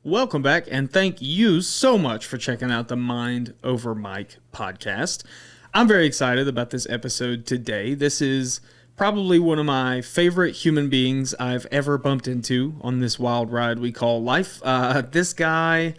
Welcome back, and thank you so much for checking out the Mind Over Mic podcast. I'm very excited about this episode today. This is probably one of my favorite human beings I've ever bumped into on this wild ride we call life. This guy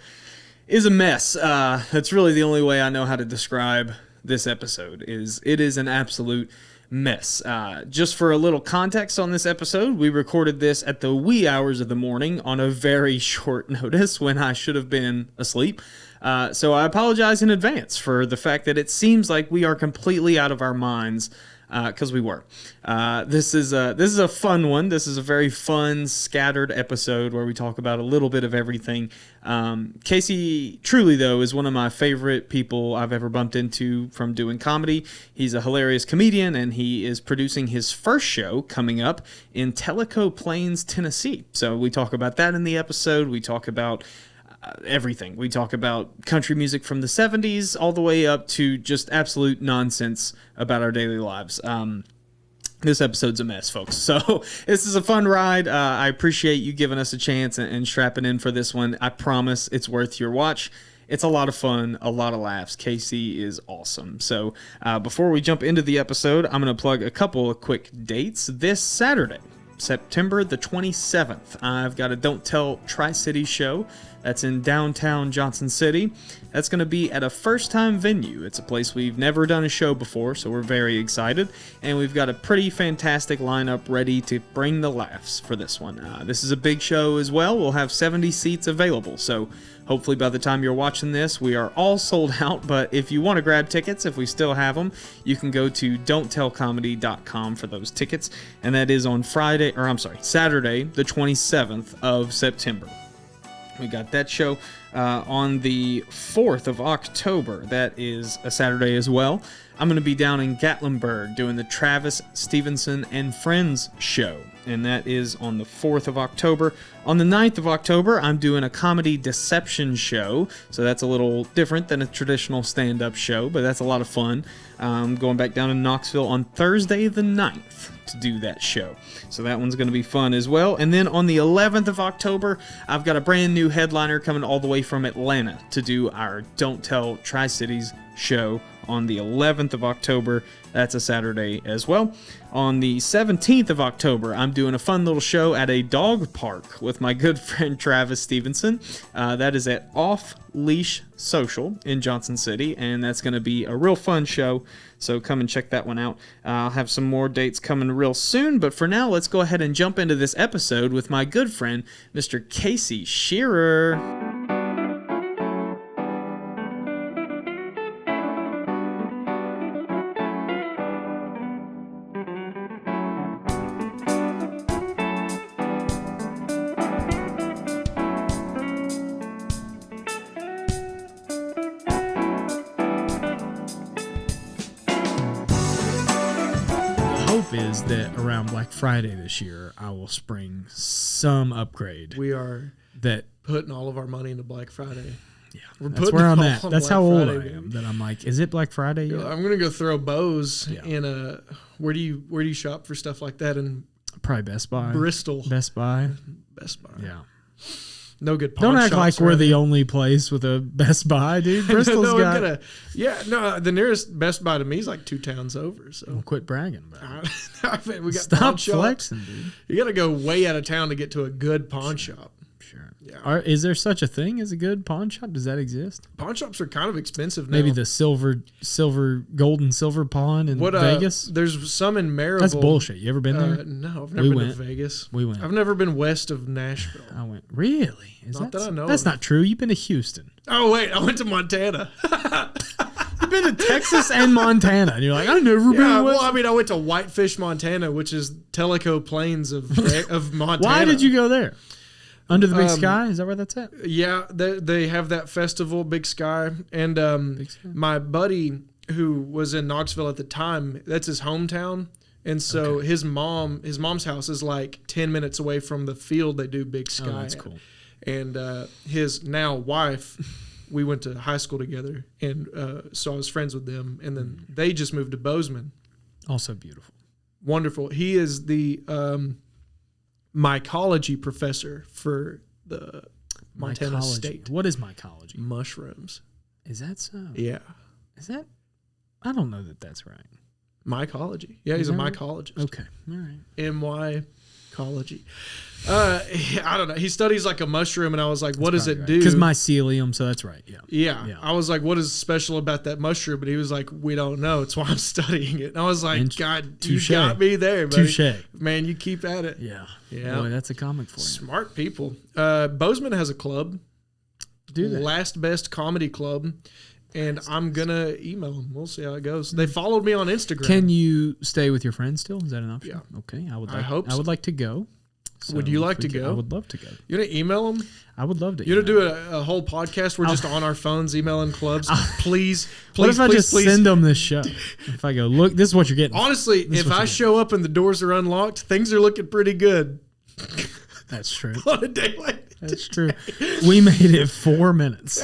is a mess. That's really the only way I know how to describe this episode. It is an absolute mess. Just for a little context on this episode, we recorded this at the wee hours of the morning on a very short notice when I should have been asleep. So I apologize in advance for the fact that it seems like we are completely out of our minds, because we were. This is a fun one. This is a very fun, scattered episode where we talk about a little bit of everything. Casey, truly though, is one of my favorite people I've ever bumped into from doing comedy. He's a hilarious comedian, and he is producing his first show coming up in Tellico Plains, Tennessee. So we talk about that in the episode. We talk about everything. We talk about country music from the 70s all the way up to just absolute nonsense about our daily lives. This episode's a mess, folks. So this is a fun ride. I appreciate you giving us a chance and strapping in for this one. I promise it's worth your watch. It's a lot of fun, a lot of laughs. Casey is awesome. So before we jump into the episode, I'm going to plug a couple of quick dates. This Saturday, September the 27th, I've got a Don't Tell Tri-City show. That's in downtown Johnson City. That's going to be at a first-time venue. It's a place we've never done a show before, so we're very excited. And we've got a pretty fantastic lineup ready to bring the laughs for this one. This is a big show as well. We'll have 70 seats available, so hopefully by the time you're watching this, we are all sold out. But if you want to grab tickets, if we still have them, you can go to don'ttellcomedy.com for those tickets. And that is on Saturday, the 27th of September. We got that show on the 4th of October. That is a Saturday as well. I'm going to be down in Gatlinburg doing the Travis Stevenson and Friends show, and that is on the 4th of October. On the 9th of October, I'm doing a comedy deception show, so that's a little different than a traditional stand-up show, but that's a lot of fun. Going back down in Knoxville on Thursday the 9th to do that show. So that one's going to be fun as well. And then on the 11th of October, I've got a brand new headliner coming all the way from Atlanta to do our Don't Tell Tri-Cities show on the 11th of October. That's a Saturday as well. On the 17th of October, I'm doing a fun little show at a dog park with my good friend Travis Stevenson. That is at Off Leash Social in Johnson City, and that's going to be a real fun show, so come and check that one out. I'll have some more dates coming real soon, but for now, let's go ahead and jump into this episode with my good friend, Mr. Casey Shearer. Is that around Black Friday this year, I will spring some upgrade. We are putting all of our money into Black Friday. Yeah, that's where I'm at. That's how old I am. That I'm like, is it Black Friday yet? I'm gonna go throw bows in a. Where do you shop for stuff like that? In probably Best Buy, Bristol, Best Buy. Yeah. No good pawn Don't act like we're the there. only place with a Best Buy, dude. Bristol's got... the nearest Best Buy to me is like 2 towns over. So well, quit bragging about it. We got Stop flexing, dude. You got to go way out of town to get to a good pawn shop. Sure. Yeah. Is there such a thing as a good pawn shop? Does that exist? Pawn shops are kind of expensive now. Maybe the gold and silver pawn in Vegas? There's some in Maryville. That's bullshit. You ever been there? No, I've never been to Vegas. We went. I've never been west of Nashville. I went. Really? Not that I know. That's not true. You've been to Houston. Oh, wait. I went to Montana. You've been to Texas and Montana. And you're like, I've never been west. Well, I went to Whitefish, Montana, which is Tellico Plains of Montana. Why did you go there? Under the Big Sky? Is that where that's at? Yeah, they have that festival, Big Sky. And Big Sky. My buddy who was in Knoxville at the time, that's his hometown. And so his mom's house is like 10 minutes away from the field they do Big Sky. Oh, that's cool. And his now wife, we went to high school together. And so I was friends with them. And then they just moved to Bozeman. Also beautiful. Wonderful. He is the mycology professor for the Montana Mycology. State. What is mycology? Mushrooms. Is that so? Yeah. Is that? I don't know that that's right. Mycology. Yeah, he's a mycologist. Okay. All right. M-Y-cology. I don't know. He studies like a mushroom, and I was like, what does it do? Because mycelium, so that's right. Yeah. Yeah. I was like, what is special about that mushroom? But he was like, we don't know. It's why I'm studying it. And I was like, God, touche. You got me there, buddy. Touche. Man, you keep at it. Yeah. Yeah. Boy, that's a comic for you. Smart people. Bozeman has a club. Do they? Last Best Comedy Club. And I'm going to email them. We'll see how it goes. They followed me on Instagram. Can you stay with your friends still? Is that an option? Yeah. Okay. I hope so. would like to go. So would you like to could, go? I would love to go. You going to email them? I would love to. You going to do a whole podcast? We're just on our phones emailing clubs. Please, what if I please, just please send them this show? If I go, look, this is what you're getting. Honestly, if I show up and the doors are unlocked, things are looking pretty good. That's true. On a day like That's true. We made it 4 minutes.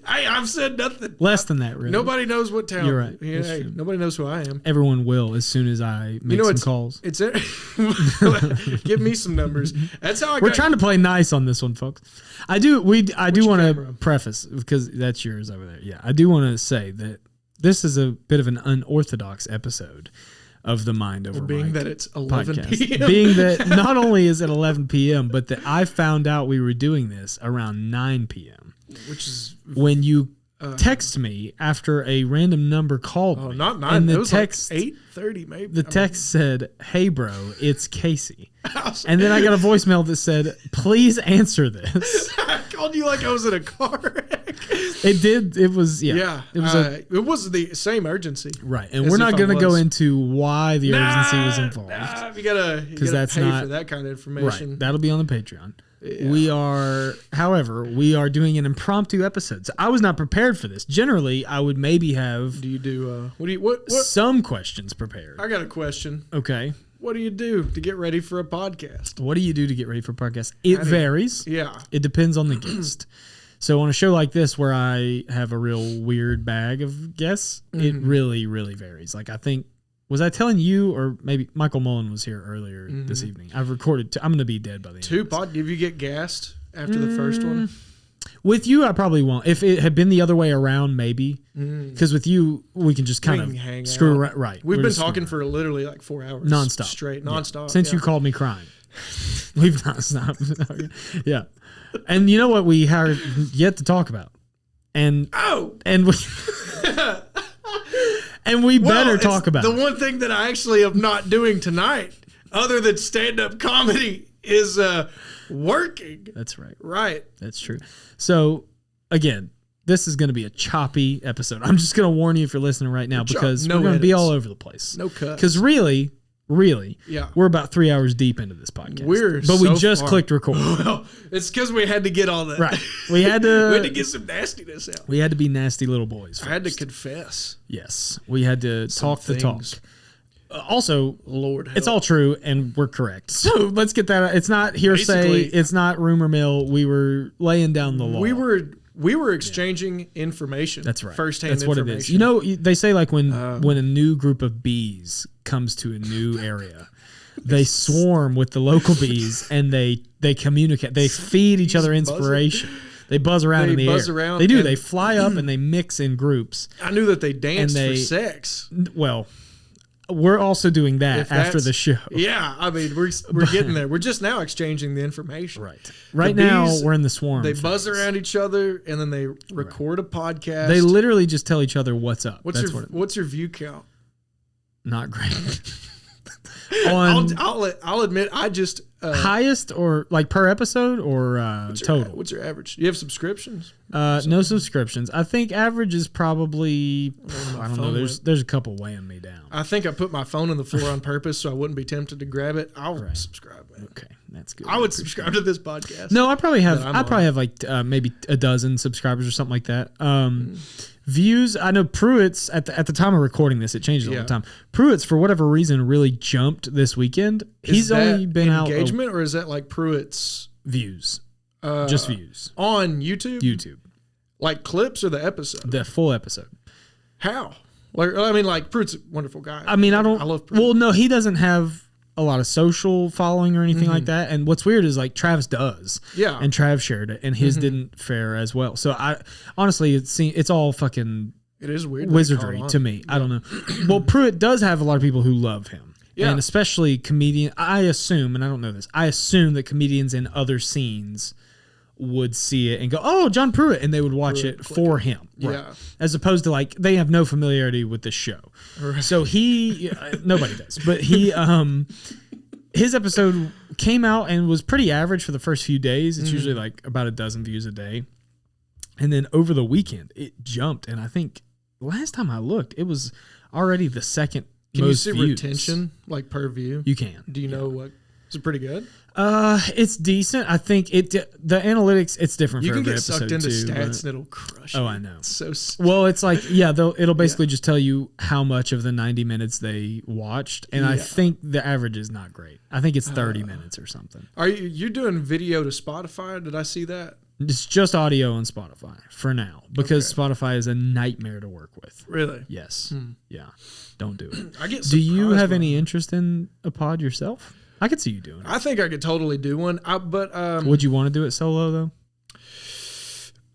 I've said nothing. Less than that, really. Nobody knows what town. You're right. Yeah, hey, nobody knows who I am. Everyone will as soon as I make some calls. Give me some numbers. That's how We're trying to play nice on this one, folks. I do want camera? to preface, because that's yours over there. Yeah, I do want to say that this is a bit of an unorthodox episode of the Mind Over being Mike that it's 11 podcast. p.m. Being that not only is it 11 p.m., but that I found out we were doing this around 9 p.m. Which is when you text me after a random number called me. Not 9. And it the was text, like 8:30 maybe. The text said, "Hey bro, it's Casey." And then I got a voicemail that said, "Please answer this." I called you like I was in a car wreck. It did. It was, Yeah. It was the same urgency. Right. And we're not going to go into why the urgency was involved. You gotta pay for that kind of information. Right. That'll be on the Patreon. Yeah. However, we are doing an impromptu episode. So I was not prepared for this. Generally, I would maybe have Do you do what? some questions prepared. I got a question. Okay. What do you do to get ready for a podcast? What do you do to get ready for a podcast? It varies. Yeah. It depends on the guest. So on a show like this where I have a real weird bag of guests, it really, really varies. Like I think, was I telling you, or maybe Michael Mullen was here earlier this evening? I've recorded I'm going to be dead by the end. Did you get gassed after the first one? With you, I probably won't. If it had been the other way around, maybe. Because with you, we can just kind of screw around. Right. We've been talking for literally like 4 hours. Nonstop. Straight. Nonstop. Since you called me crying. We've not stopped. Yeah. And you know what we have yet to talk about? And we better talk about the one thing that I actually am not doing tonight, other than stand-up comedy, is working. That's right. Right. That's true. So, again, this is going to be a choppy episode. I'm just going to warn you if you're listening right now, because we're going to be all over the place. No cuts. Because really, yeah, we're about 3 hours deep into this podcast. But we just clicked record. Well, it's because we had to get all that. Right. We had to get some nastiness out. We had to be nasty little boys first. I had to confess. Yes. We had to talk the talk. Also, Lord help. It's all true, and we're correct. So let's get that. It's not hearsay. Basically, it's not rumor mill. We were laying down the law. We were exchanging information. That's right. Firsthand That's what information. it is. You know, they say like when a new group of bees comes to a new area, they swarm with the local bees and they communicate. They feed each other inspiration. They buzz around in the air. They do. They fly up and they mix in groups. I knew that they danced for sex. Well, we're also doing that after the show. Yeah, I mean, we're getting there. We're just now exchanging the information. Right. Right now, we're in the swarm. They buzz around each other, and then they record a podcast. They literally just tell each other what's up. What's your view count? Not great. I'll admit, I just highest or like per episode or total. What's your average? Do you have subscriptions? No subscriptions. I think average is probably I don't know. There's a couple weighing me down. I think I put my phone on the floor on purpose so I wouldn't be tempted to grab it. I'll subscribe. Man. Okay, that's good. I would subscribe to this podcast. No, I probably have like maybe a dozen subscribers or something like that. Views, I know Pruitt's at the time of recording this, it changes all the time. Pruitt's, for whatever reason, really jumped this weekend. He's only been out engagement, or is that like Pruitt's views? Just views on YouTube. YouTube, like clips or the episode, the full episode. How? Like, I mean, like Pruitt's a wonderful guy. I mean, I love Pruitt. Well, no, he doesn't have a lot of social following or anything like that. And what's weird is like Travis does. Yeah. And Trav shared it, and his didn't fare as well. So I honestly, it's all fucking It is weird. wizardry to me. I don't know. Well, Pruitt does have a lot of people who love him. Yeah. And especially comedian. I assume, and I don't know this, I assume that comedians in other scenes would see it and go, "Oh, John Pruitt," and they would watch it for him. Right. Yeah. As opposed to like they have no familiarity with the show. Right. So he nobody does. But he his episode came out and was pretty average for the first few days. It's usually like about 12 views a day. And then over the weekend it jumped, and I think last time I looked, it was already the second Can most you see views. retention like per view? You can. Do you know what? Is it pretty good? It's decent. I think the analytics, it's different You for can every get sucked episode into too, stats and it'll crush you. Oh, I know. It's so well, it's like, it'll basically just tell you how much of the 90 minutes they watched. And I think the average is not great. I think it's 30 minutes or something. Are you're doing video to Spotify? Did I see that? It's just audio on Spotify for now because Spotify is a nightmare to work with. Really? Yes. Yeah. Don't do it. I get. Do you have by any interest in a pod yourself? I could see you doing it. I think I could totally do one. But would you want to do it solo though?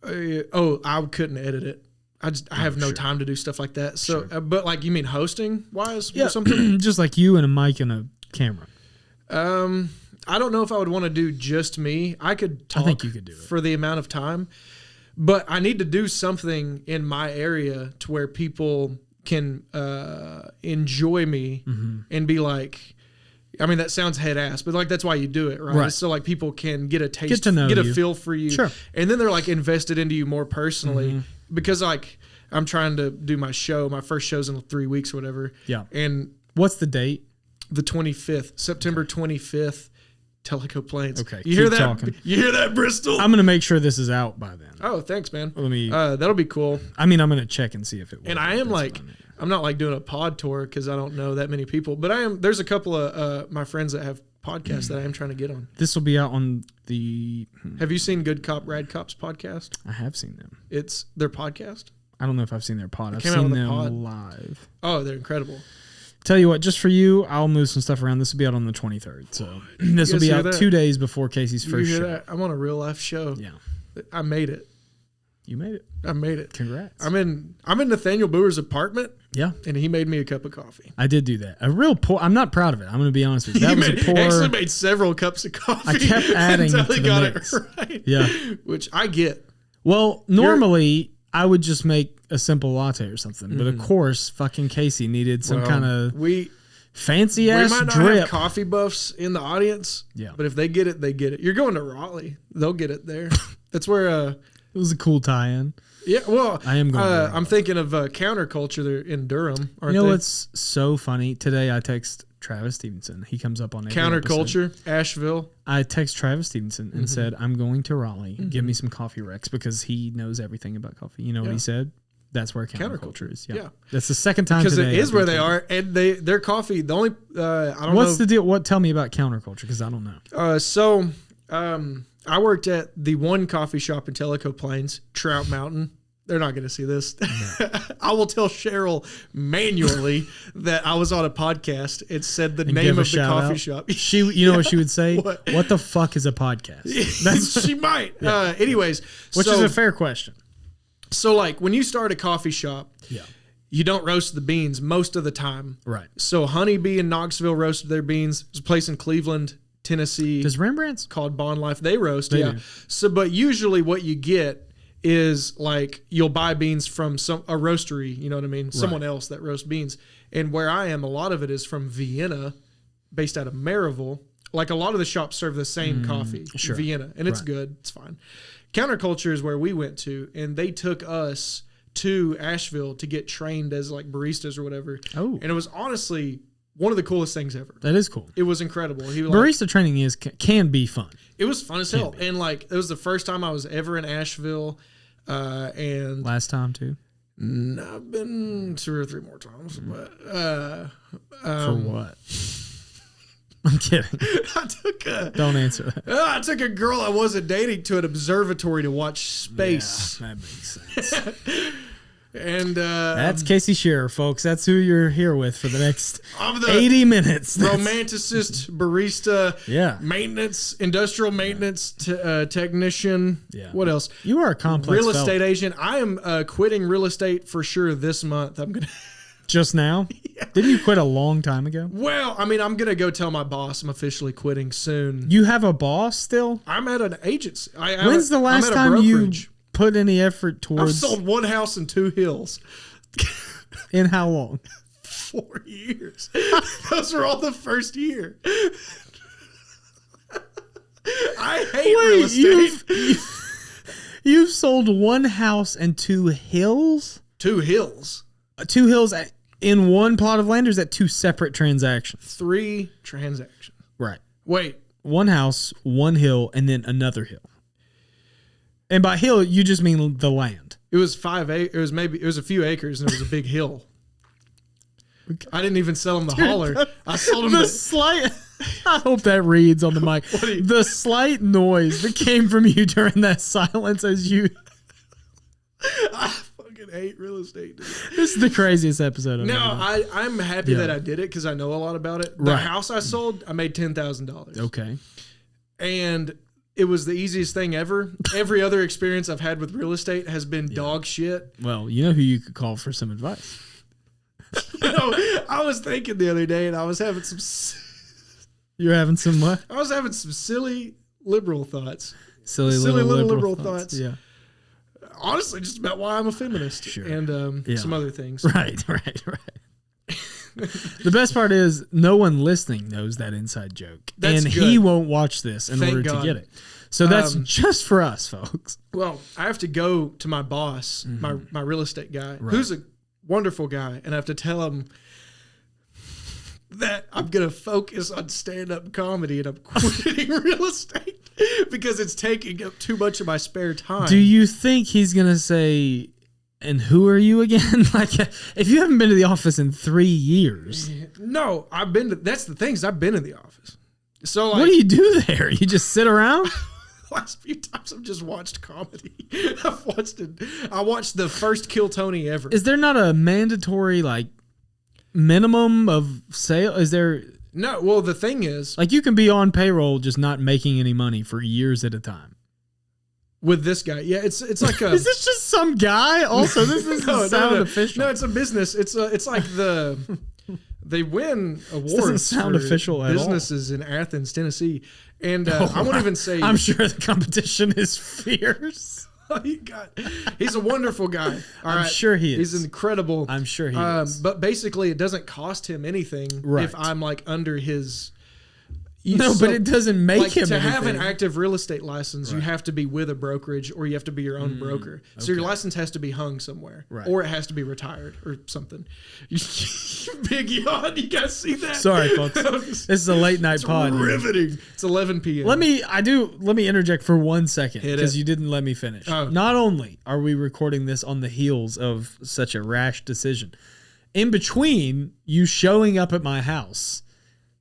I couldn't edit it. I have no time to do stuff like that. So, but like you mean hosting wise or something? Just like you and a mic and a camera. I don't know if I would want to do just me. I could talk I think you could do it for the amount of time, but I need to do something in my area to where people can enjoy me and be like, I mean, that sounds head ass, but like that's why you do it, right? So like people can get a taste, get to know get a you. feel for you, and then they're like invested into you more personally because like I'm trying to do my show. My first show's in 3 weeks or whatever. Yeah. And what's the date? The 25th, September 25th. Tellico Plains. Okay, you hear that? Talking. You hear that, Bristol? I'm gonna make sure this is out by then. Oh, thanks, man. Let me. That'll be cool. I mean, I'm gonna check and see if it. And I am like, I'm not like doing a pod tour because I don't know that many people, but I am. There's a couple of my friends that have podcasts that I am trying to get on. This will be out on the. Have you seen Good Cop Rad Cop's podcast? I have seen them. It's their podcast. I don't know if I've seen their pod. I've came out seen with a them pod. live. Oh, they're incredible. Tell you what, just for you, I'll move some stuff around. This will be out on the 23rd. So this will be out 2 days before Casey's first show. That? I'm on a real life show. Yeah. I made it. You made it. I made it. Congrats. I'm in Nathaniel Brewer's apartment. Yeah. And he made me a cup of coffee. I did do that. A real pour. I'm not proud of it. I'm going to be honest with you. That was a pour. He actually made several cups of coffee. I kept adding until to he the got mix. it right. Yeah. Which I get. Well, normally I would just make a simple latte or something. But of course, fucking Casey needed some kind of fancy ass We might not drip. have coffee buffs in the audience. Yeah. But if they get it, they get it. You're going to Raleigh. They'll get it there. That's where it was a cool tie-in. yeah, well, I am going to I'm thinking of Counterculture there in Durham, aren't You know they? what's so funny? Today I text Travis Stevenson. He comes up on every episode. Counterculture, Asheville. I text Travis Stevenson and said, I'm going to Raleigh. Give me some coffee Rex because he knows everything about coffee. You know what he said? That's where Counterculture is. Yeah. That's the second time Because today. it is where they are, and their coffee. The only I don't know. What's the deal? Tell me about Counterculture because I don't know. I worked at the one coffee shop in Tellico Plains, Trout Mountain. They're not going to see this. No. I will tell Cheryl manually that I was on a podcast. It said the name of the coffee shop. You know what she would say? What the fuck is a podcast? She might. Yeah. Anyways. Which is a fair question. So like when you start a coffee shop, you don't roast the beans most of the time. Right. So Honeybee in Knoxville roasted their beans. There's a place in Cleveland, Tennessee. Does Rembrandt's? Called Bond Life. They roast. They do. So, but usually what you get is like you'll buy beans from a roastery, you know what I mean? Someone else that roasts beans. And where I am, a lot of it is from Vienna, based out of Maryville. Like a lot of the shops serve the same coffee, Vienna, and it's good. It's fine. Counterculture is where we went to, and they took us to Asheville to get trained as like baristas or whatever. Oh. And it was honestly one of the coolest things ever. That is cool. It was incredible. Barista training can be fun. It was fun as hell. And like it was the first time I was ever in Asheville. And last time too? I've been 2 or 3 more times. But for what? I'm kidding. Don't answer that. I took a girl I wasn't dating to an observatory to watch space. Yeah, that makes sense. And that's Casey Shearer, folks. That's who you're here with for the next I'm the 80 minutes. romanticist, barista, Yeah. maintenance, industrial maintenance technician. Yeah. What else? You are a complex Real fella. estate agent. I am quitting real estate for sure this month. I'm gonna. Just now? Didn't you quit a long time ago? Well, I mean, I'm gonna go tell my boss I'm officially quitting soon. You have a boss still? I'm at an agency. When's the last time you put any effort I've towards? sold one house and 2 hills. In how long? 4 years. Those were all the first year. I hate real estate. You've sold one house and 2 hills? 2 hills. 2 hills in one plot of land, or is that 2 separate transactions? 3 transactions. Right. Wait. One house, 1 hill, and then another hill. And by hill, you just mean the land. It was 5 acres. It was a few acres, and it was a big hill. I didn't even sell him the holler. I sold him the slight. I hope that reads on the mic. The slight noise that came from you during that silence as you. I fucking hate real estate, dude. This is the craziest episode I've ever done. I'm happy that I did it because I know a lot about it. The house I sold, I made $10,000. Okay. And it was the easiest thing ever. Every other experience I've had with real estate has been dog shit. Well, you know who you could call for some advice. I was thinking the other day, and I was having some. You're having some what? I was having some silly liberal thoughts. Silly little liberal thoughts. Yeah. Honestly, just about why I'm a feminist and some other things. Right. The best part is no one listening knows that inside joke. That's and good. he won't watch this in Thank order God. to get it. So that's just for us, folks. Well, I have to go to my boss, my real estate guy, who's a wonderful guy, and I have to tell him that I'm going to focus on stand-up comedy and I'm quitting real estate because it's taking up too much of my spare time. Do you think he's going to say, and who are you again? Like, if you haven't been to the office in 3 years. No, that's the thing is I've been in the office. So like, what do you do there? You just sit around? Last few times I've just watched comedy. I watched the first Kill Tony ever. Is there not a mandatory, like, minimum of sale? Is there... No, well, the thing is... Like, you can be on payroll just not making any money for years at a time. With this guy. Yeah, it's like a... Is this just some guy? Also, this doesn't sound official. No, it's a business. It's like the... They win awards doesn't sound for official at all. businesses in Athens, Tennessee. And I won't even say... I'm sure the competition is fierce. He's a wonderful guy. I'm sure he is. He's incredible. I'm sure he is. But basically, it doesn't cost him anything if I'm like under his... but it doesn't make him to anything. have an active real estate license, you have to be with a brokerage or you have to be your own broker. So your license has to be hung somewhere, or it has to be retired or something. Big yawn, you guys see that? Sorry, folks. This is a late night pod. Riveting. It's 11 p.m. Let me interject for 1 second because you didn't let me finish. Oh. Not only are we recording this on the heels of such a rash decision, in between you showing up at my house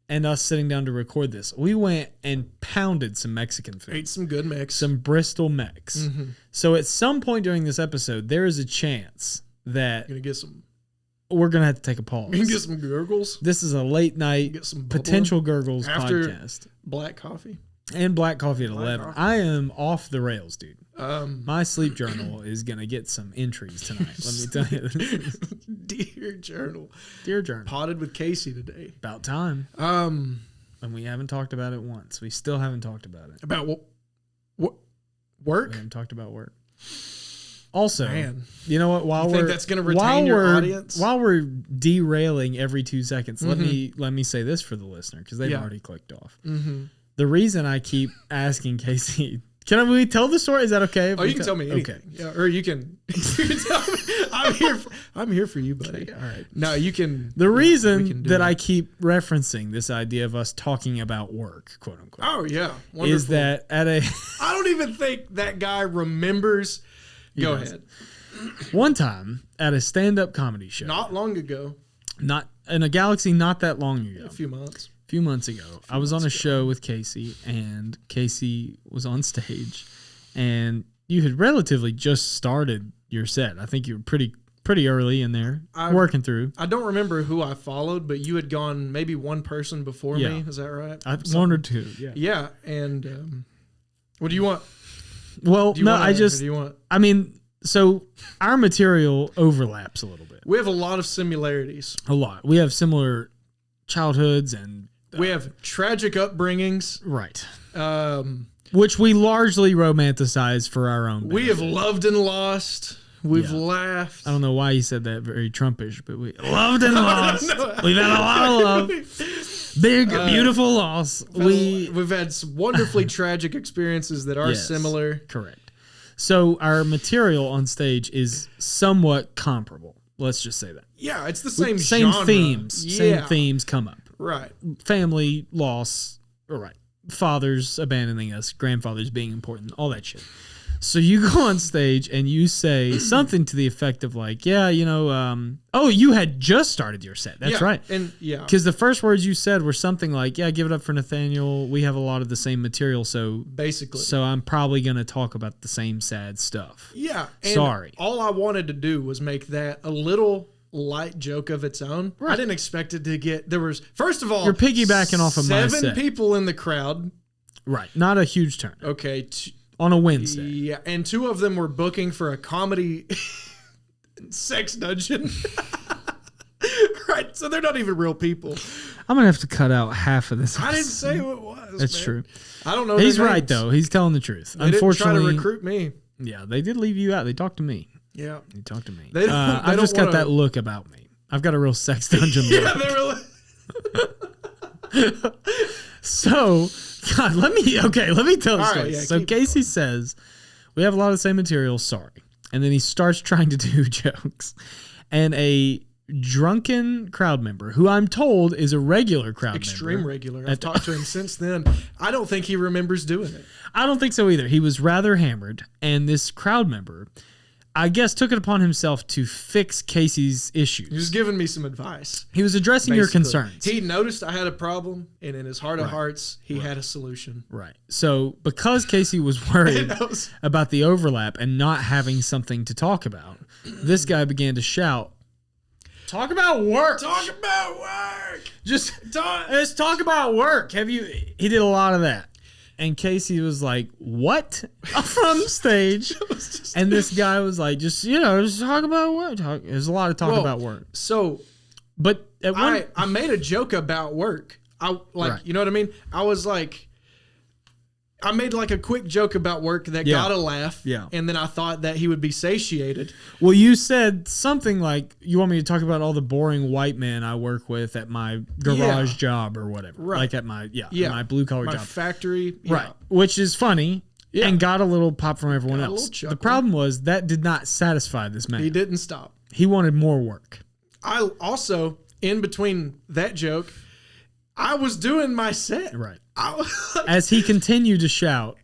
and us sitting down to record this, we went and pounded some Mexican food. Ate some good Mex. Some Bristol Mex. Mm-hmm. So at some point during this episode, there is a chance that we're going to have to take a pause. You can get some gurgles. This is a late night potential gurgles after podcast. Black coffee. And black coffee at 11. Coffee. I am off the rails, dude. My sleep journal is going to get some entries tonight. Let me tell you. Dear journal. Dear journal. Potted with Casey today. About time. And we haven't talked about it once. We still haven't talked about it. About what? Work? We haven't talked about work. Also, man, you know what? While think that's going to retain your audience? While we're derailing every 2 seconds, let me say this for the listener because they've already clicked off. Mm-hmm. The reason I keep asking Casey, can we tell the story? Is that okay? You can tell me anything. Okay. Yeah, or you can tell me. I'm here for you, buddy. Okay, all right. No, you can. The reason that I keep referencing this idea of us talking about work, quote unquote. Oh yeah, wonderful. Is that at a? I don't even think that guy remembers. Go ahead. One time at a stand-up comedy show, not long ago, not in a galaxy not that long ago, a few months ago, I was on a show with Casey, and Casey was on stage, and you had relatively just started your set. I think you were pretty pretty early in there, working through. I don't remember who I followed, but you had gone maybe one person before me. Is that right? One or two. Yeah. Yeah. And what do you want? Well, no, I just. Do you want? I mean, so our material overlaps a little bit. We have a lot of similarities. A lot. We have similar childhoods and we have tragic upbringings. Right. Which we largely romanticize for our own benefit. We have loved and lost. We've laughed. I don't know why you said that very Trumpish, but we loved and lost. We've had a lot of love. Big, beautiful loss. We've had some wonderfully tragic experiences that are similar. Correct. So our material on stage is somewhat comparable. Let's just say that. Yeah, it's the same genre. Themes. Yeah. Same themes come up. Right. Family, loss. All right. Fathers abandoning us. Grandfathers being important. All that shit. So you go on stage and you say something to the effect of like, you had just started your set. That's right. And because the first words you said were something like, give it up for Nathaniel. We have a lot of the same material. So basically, I'm probably going to talk about the same sad stuff. Yeah. And sorry. All I wanted to do was make that a little light joke of its own. Right. I didn't expect it to get, there was, first of all, you're piggybacking off of my set. 7 people in the crowd. Right. Not a huge turn. Okay. On a Wednesday. Yeah, and 2 of them were booking for a comedy sex dungeon. Right, so they're not even real people. I'm going to have to cut out half of this episode. I didn't say who it was. That's man. True. I don't know. He's right, though. He's telling the truth. They Unfortunately, didn't try to recruit me. Yeah, they did leave you out. They talked to me. Yeah. They talked to me. I've just got that look about me. I've got a real sex dungeon look. Yeah, they really. So, God, let me tell the story. Right, so Casey says, we have a lot of the same material, sorry. And then he starts trying to do jokes. And a drunken crowd member, who I'm told is a regular crowd Extreme member. regular. I've talked to him since then. I don't think he remembers doing it. I don't think so either. He was rather hammered. And this crowd member, I guess, took it upon himself to fix Casey's issues. He was giving me some advice. He was addressing your concerns. He noticed I had a problem, and in his heart of hearts, he had a solution. Right. So because Casey was worried about the overlap and not having something to talk about, this guy began to shout, "Talk about work! Talk about work! Let's talk about work!" He did a lot of that. And Casey was like, "What?" from stage. And this guy was like, just talk about work. There's a lot of talk about work. So, but I made a joke about work. You know what I mean? I was like, I made like a quick joke about work that got a laugh. Yeah. And then I thought that he would be satiated. Well, you said something like, you want me to talk about all the boring white men I work with at my garage job or whatever. Right. Like at my blue collar job. My factory. Right. Which is funny and got a little pop from everyone else. The problem was that did not satisfy this man. He didn't stop. He wanted more work. I also, in between that joke, I was doing my set. Right. As he continued to shout.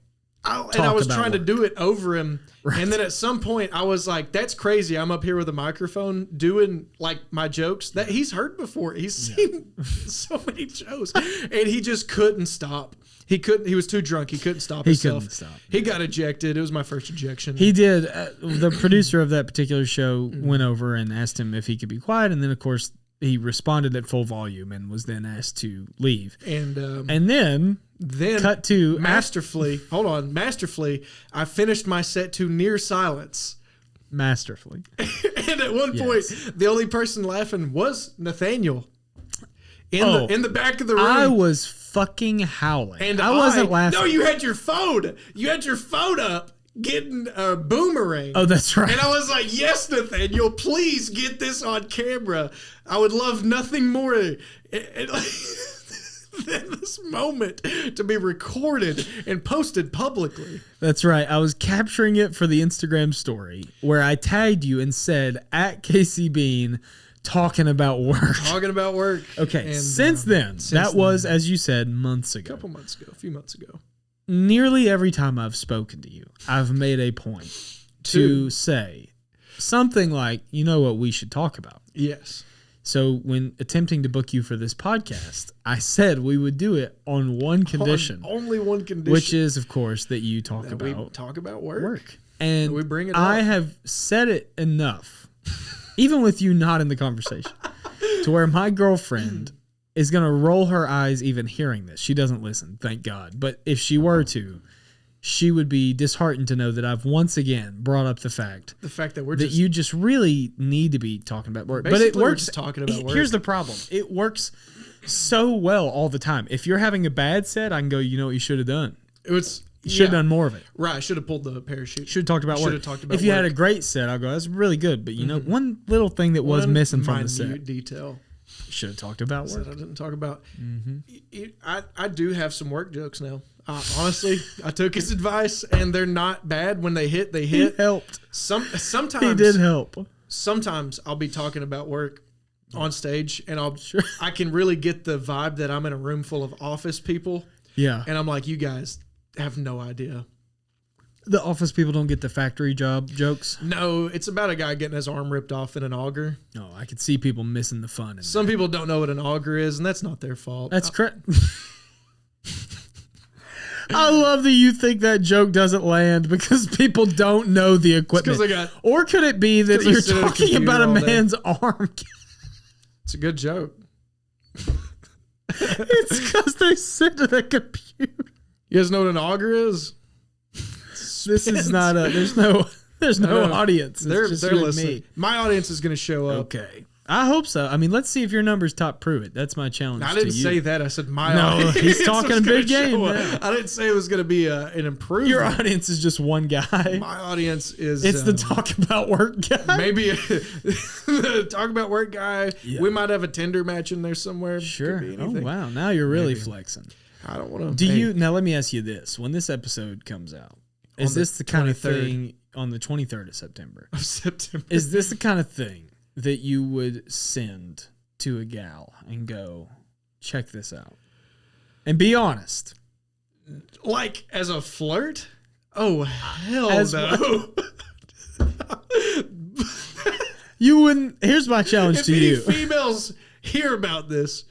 And I was trying to do it over him. Right. And then at some point I was like, that's crazy. I'm up here with a microphone doing like my jokes that he's heard before. He's seen so many shows. And he just couldn't stop. He was too drunk. He couldn't stop himself. Couldn't stop. He got ejected. It was my first ejection. He did. The producer of that particular show went over and asked him if he could be quiet. And then, of course, he responded at full volume and was then asked to leave. And then cut to masterfully. Masterfully. I finished my set to near silence. Masterfully. And at one point, the only person laughing was Nathaniel. In the back of the room. I was fucking howling. And I wasn't laughing. No, you had your phone. You had your phone up getting a boomerang. Oh, that's right. And I was like, yes, Nathaniel, please get this on camera. I would love nothing more than this moment to be recorded and posted publicly. That's right. I was capturing it for the Instagram story where I tagged you and said, at Casey Bean, talking about work. Talking about work. Okay. And since then, that was, as you said, months ago. A few months ago. Nearly every time I've spoken to you, I've made a point to say something like, you know what we should talk about. Yes. So when attempting to book you for this podcast, I said we would do it on one condition. Only one condition. Which is, of course, that you talk about work. work. And we bring it I up. have said it enough even with you not in the conversation, to where my girlfriend is going to roll her eyes even hearing this. She doesn't listen, thank God. But if she were to, she would be disheartened to know that I've once again brought up the fact that you just really need to be talking about work. But it works. Talking about work. Here's the problem. It works so well all the time. If you're having a bad set, I can go, you know what you should have done? You should have done more of it. Right. I should have pulled the parachute. Should have talked about work. If you work. had a great set, I'll go, that's really good. But you know, one little thing that was missing from the set. Detail. Should have talked about work. I didn't talk about. I do have some work jokes now. Honestly, I took his advice, and they're not bad. When they hit, they hit. He helped. Sometimes he did help. Sometimes I'll be talking about work on stage, and I can really get the vibe that I'm in a room full of office people. Yeah, and I'm like, you guys have no idea. The office people don't get the factory job jokes? No, it's about a guy getting his arm ripped off in an auger. Oh, I could see people missing the fun. Some people don't know what an auger is, and that's not their fault. That's correct. I love that you think that joke doesn't land because people don't know the equipment. Or could it be that you're talking about a man's arm? It's a good joke. It's because they sit at a computer. You guys know what an auger is? This is not a. There's no audience. They're listening. My audience is going to show up. Okay, I hope so. I mean, let's see if your numbers top prove it. That's my challenge. I didn't say that. I said my audience. No, he's talking big game. I didn't say it was going to be an improvement. Your audience is just one guy. My audience is. It's the talk about work guy. Maybe the talk about work guy. Yeah. We might have a Tinder match in there somewhere. Sure. Oh wow! Now you're really flexing. I don't want to. Now let me ask you this: when this episode comes out. Is this the kind of thing on the 23rd of September? Is this the kind of thing that you would send to a gal and go, check this out? And be honest. Like as a flirt? Oh, hell no. You wouldn't. Here's my challenge to you. If any females hear about this,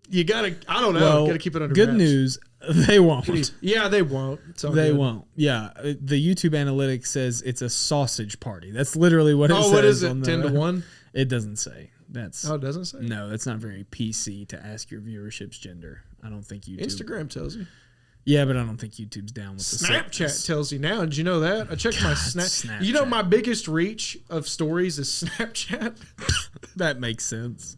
you gotta, I don't know, gotta keep it under wraps. Good news. They won't. Yeah, they won't. They won't. Yeah. The YouTube analytics says it's a sausage party. That's literally what it says. Oh, what is it? 10 to 1? It doesn't say. It doesn't say? No, that's not very PC to ask your viewership's gender. I don't think YouTube. Instagram tells you. Yeah, but I don't think YouTube's down with the Snapchat tells you now. Did you know that? I checked my Snapchat. You know my biggest reach of stories is Snapchat. That makes sense.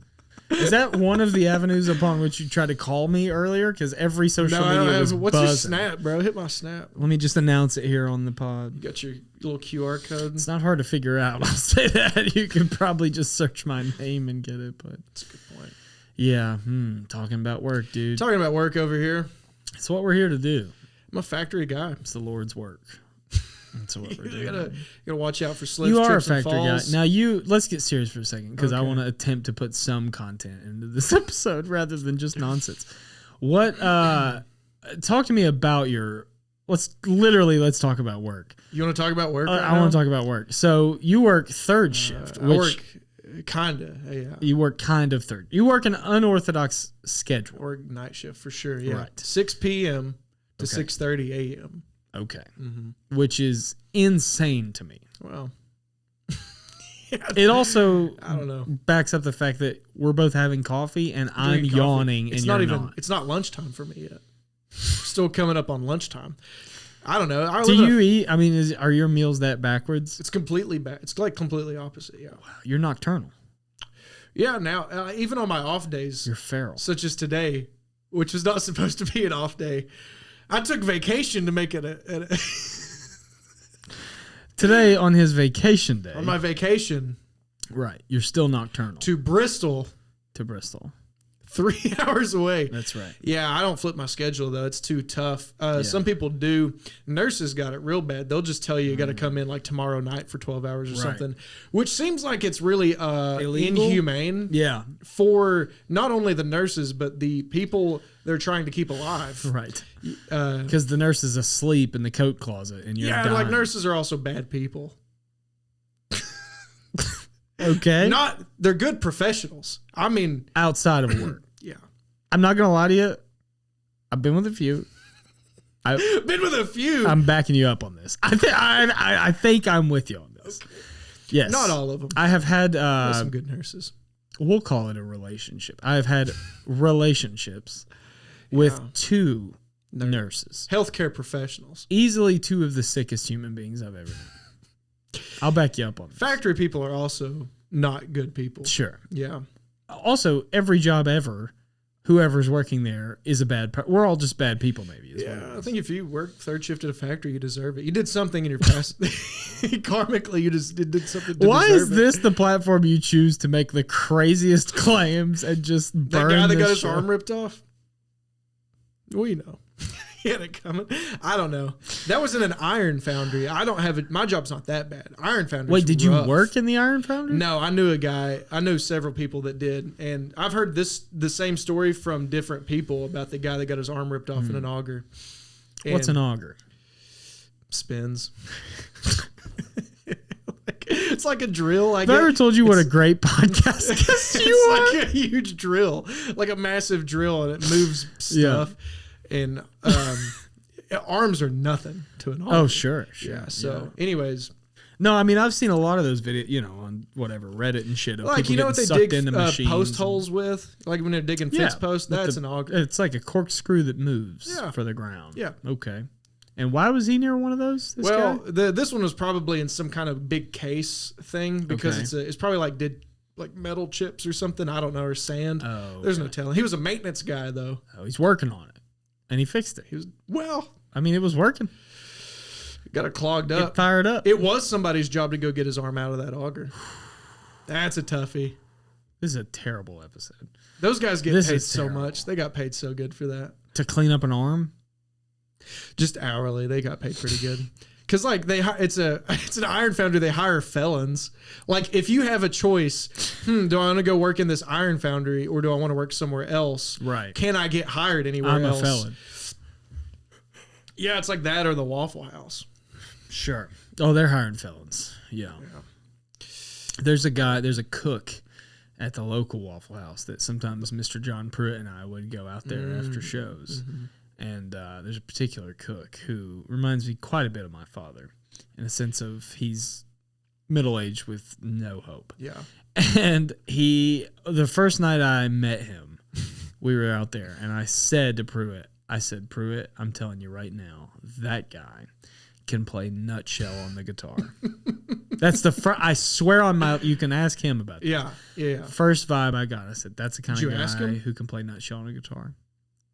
Is that one of the avenues upon which you tried to call me earlier? Because every social media was What's buzzing. your Snap, bro? Hit my Snap. Let me just announce it here on the pod. You got your little QR code? It's not hard to figure out. I'll say that. You can probably just search my name and get it. But that's a good point. Yeah. Talking about work, dude. Talking about work over here. It's what we're here to do. I'm a factory guy. It's the Lord's work. That's what we're doing. You gotta watch out for slips, you are trips, a factory and falls. guy. Now let's get serious for a second because I want to attempt to put some content into this episode rather than just nonsense. What? Talk to me about let's talk about work. You want to talk about work? I want to talk about work. So you work third shift. I work kinda. Yeah. You work kind of third. You work an unorthodox schedule. Or night shift for sure. Yeah. Right. 6 p.m. to 6:30 a.m. Okay. Mm-hmm. Which is insane to me. Well, it also I don't know. Backs up the fact that we're both having coffee and I'm yawning and you're not. It's not lunchtime for me yet. Still coming up on lunchtime. I don't know. Do you eat? I mean, are your meals that backwards? It's completely back. It's like completely opposite. Yeah. Wow, you're nocturnal. Yeah. Now, even on my off days, you're feral. Such as today, which was not supposed to be an off day. I took vacation to make it Today on his vacation day. On my vacation. Right. You're still nocturnal. To Bristol. 3 hours away. That's right. Yeah, I don't flip my schedule, though. It's too tough. Some people do. Nurses got it real bad. They'll just tell you got to come in like tomorrow night for 12 hours or something, which seems like it's really inhumane. Yeah. For not only the nurses, but the people they're trying to keep alive. Right. Because the nurse is asleep in the coat closet and you're dying. Like nurses are also bad people. Okay. They're good professionals. I mean, outside of work. Yeah. I'm not gonna lie to you. I've been with a few. I'm backing you up on this. I think I'm with you on this. Yes. Not all of them. I have had There's some good nurses. we'll call it a relationship. I have had relationships with two nurses. Healthcare professionals. Easily two of the sickest human beings I've ever known. I'll back you up on that. Factory people are also not good people. Sure. Yeah. Also, every job ever, whoever's working there is a bad we're all just bad people, maybe. Yeah, I think if you work third shift at a factory, you deserve it. You did something in your past. Karmically, you just did something to Why deserve is this the platform you choose to make the craziest claims and just burn that guy that got his show? arm ripped off? We know. He had it coming. I don't know. That was in an iron foundry. I don't have it. My job's not that bad. Iron foundry. Wait, did you work in the iron foundry? No, I knew a guy. I knew several people that did, and I've heard the same story from different people about the guy that got his arm ripped off in an auger. What's an auger? Spins. It's like a drill. I've ever told you what a great podcast guest you are. It's like a huge drill, like a massive drill, and it moves stuff. Yeah. And arms are nothing to an auger. Oh, sure. Yeah. So, anyways. No, I mean, I've seen a lot of those videos, on whatever, Reddit and shit. Of like, people you know what they dig post holes and, with? Like when they're digging fence posts? That's an auger. It's like a corkscrew that moves for the ground. Yeah. Okay. And why was he near one of those? This one was probably in some kind of big case thing because it's probably like metal chips or something. I don't know, or sand. Oh, okay. There's no telling. He was a maintenance guy, though. Oh, he's working on it. And he fixed it. It was working. Got it clogged up. Get fired up. It was somebody's job to go get his arm out of that auger. That's a toughie. This is a terrible episode. Those guys get paid so much. They got paid so good for that. To clean up an arm? Just hourly. They got paid pretty good. Because it's an iron foundry. They hire felons. Like if you have a choice, do I want to go work in this iron foundry or do I want to work somewhere else? Right. Can I get hired anywhere else? I'm a felon. Yeah, it's like that or the Waffle House. Sure. Oh, they're hiring felons. Yeah. There's a cook at the local Waffle House that sometimes Mr. John Pruitt and I would go out there after shows. Mm-hmm. And there's a particular cook who reminds me quite a bit of my father in a sense of he's middle-aged with no hope. Yeah. And the first night I met him, we were out there, and I said to Pruitt, Pruitt, I'm telling you right now, that guy can play Nutshell on the guitar. That's the first, I swear on you can ask him about that. Yeah. First vibe I got, I said, that's the kind of guy who can play Nutshell on a guitar.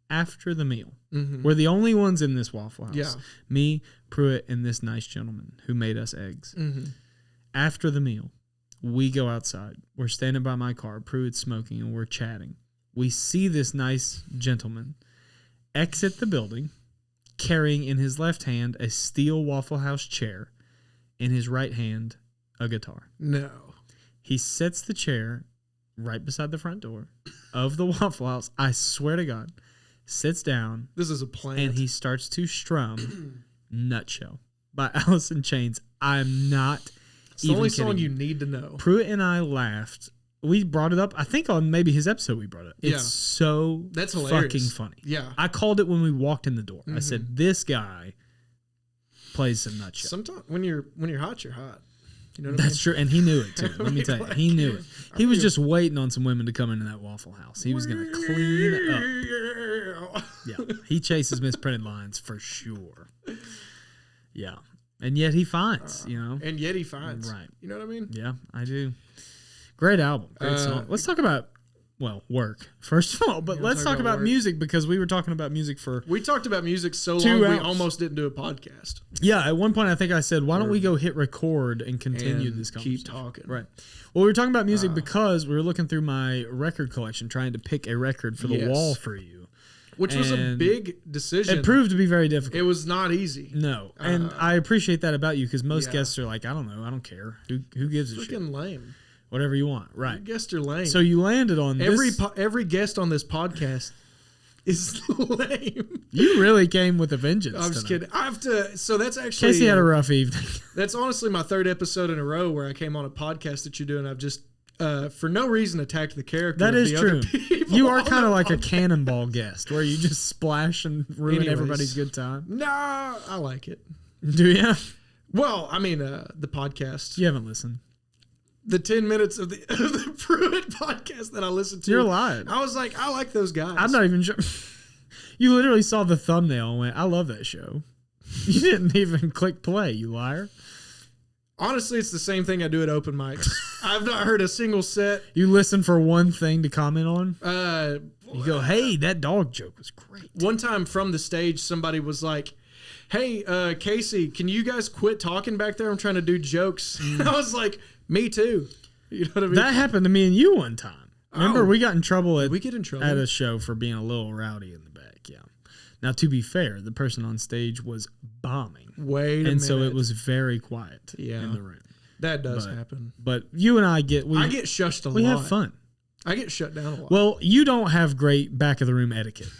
After the meal, we're the only ones in this Waffle House. Yeah. Me, Pruitt, and this nice gentleman who made us eggs. Mm-hmm. After the meal, we go outside. We're standing by my car. Pruitt's smoking, and we're chatting. We see this nice gentleman exit the building, carrying in his left hand a steel Waffle House chair, in his right hand a guitar. No. He sets the chair right beside the front door of the Waffle House. I swear to God. Sits down. This is a plant. And he starts to strum Nutshell by Alice in Chains. I'm not it's the only song you need to know. Pruitt and I laughed. We brought it up. I think on maybe his episode we brought it. It's that's hilarious. Fucking funny. Yeah. I called it when we walked in the door. I said, this guy plays some Nutshell. Sometimes when you're hot, you're hot. You know what That's true, and he knew it too. Let me tell you, he knew it. He was just waiting on some women to come into that Waffle House. He was going to clean up. Yeah, he chases misprinted lines for sure. Yeah, and yet he finds, And yet he finds. Right. You know what I mean? Yeah, I do. Great album. Great song. Let's talk about work first of all, but let's talk about music because we were talking about music we talked about music so long we almost didn't do a podcast. Yeah, at one point I think I said, why don't we go hit record and continue this conversation? Keep talking. Right. Well, we were talking about music because we were looking through my record collection trying to pick a record for the wall for you. Which was a big decision. It proved to be very difficult. It was not easy. No. And I appreciate that about you because most guests are like, I don't know, I don't care. Who gives a shit? Freaking lame. Whatever you want, right? Your guests are lame. So you landed on every guest on this podcast is lame. You really came with a vengeance. I'm just kidding. I have to. So that's actually Casey had a rough evening. That's honestly my third episode in a row where I came on a podcast that you're doing. I've just for no reason attacked the character. That is true. You are kind of like podcast. A cannonball guest where you just splash and ruin everybody's good time. Nah, I like it. Do you? Well, I mean, the podcast. You haven't listened. the 10 minutes of the Pruitt podcast that I listened to. You're lying. I was like, I like those guys. I'm not even sure. You literally saw the thumbnail and went, I love that show. You didn't even click play, you liar. Honestly, it's the same thing I do at open mics. I've not heard a single set. You listen for one thing to comment on? You You go, hey, that dog joke was great. One time from the stage, somebody was like, hey, Casey, can you guys quit talking back there? I'm trying to do jokes. I was like, me too. You know what I mean? That happened to me and you one time. Remember, Oh. we got in trouble Did we get in trouble? at a show for being a little rowdy in the back. Yeah. Now, to be fair, the person on stage was bombing. Wait a minute. And so it was very quiet Yeah. in the room. That does happen. But you and I get shushed a lot. We have fun. I get shut down a lot. Well, you don't have great back of the room etiquette.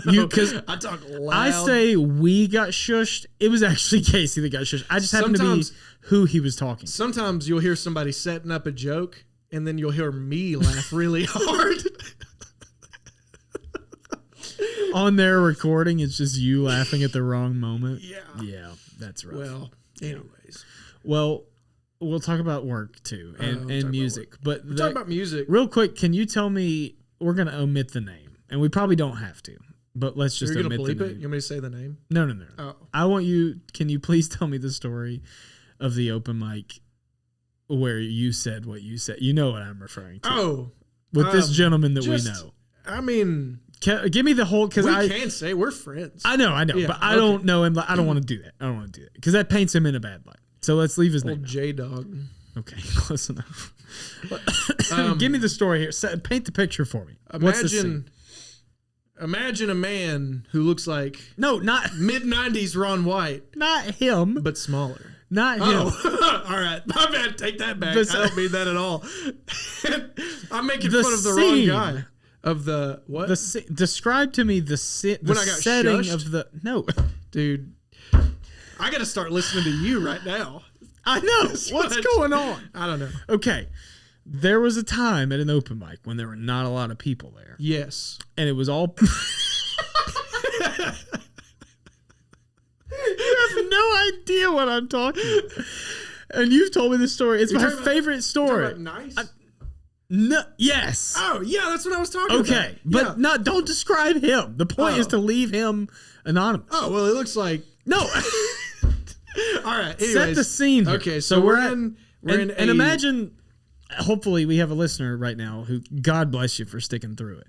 Because I talk loud. I say we got shushed. It was actually Casey that got shushed. I just happened to be who he was talking to. Sometimes you'll hear somebody setting up a joke, and then you'll hear me laugh really hard. On their recording, it's just you laughing at the wrong moment. Yeah. Yeah, that's right. Well, anyways. Well, we'll talk about work too and music. But Talk about music. real quick, can you tell me, we're going to omit the name, and we probably don't have to, but let's just You're omit going to the bleep name. it? You want me to say the name? No. Oh. I want you, can you please tell me the story of the open mic where you said what you said? You know what I'm referring to. Oh. With this gentleman that we just- know. I mean, Give me the whole, because we can say we're friends. I know, Yeah, but I don't know him. I don't want to do that. I don't want to do that because that paints him in a bad light. So let's leave his name. Old J-Dog. Okay, close enough. Give me the story here. Paint the picture for me. What's the scene? Imagine a man who looks like No, not mid-90s Ron White, not him. but smaller. Not him. Oh, all right. My bad. Take that back. I don't mean that at all. I'm making The fun of the scene. wrong guy. Of the what? Describe to me the When I got setting shushed? of the Dude, I got to start listening to you right now. I know what's much. going on. I don't know. Okay, there was a time at an open mic when there were not a lot of people there, Yes. and it was all. You have no idea what I'm talking about. And you've told me this story. It's my favorite story. Nice. No, yes. Oh, yeah, that's what I was talking about. Okay, but Yeah. not. Don't describe him. The point is to leave him anonymous. Oh, well, it looks like. No. All right. Anyways. Set the scene here. Okay, so we're in and imagine. Hopefully, we have a listener right now who, God bless you for sticking through it,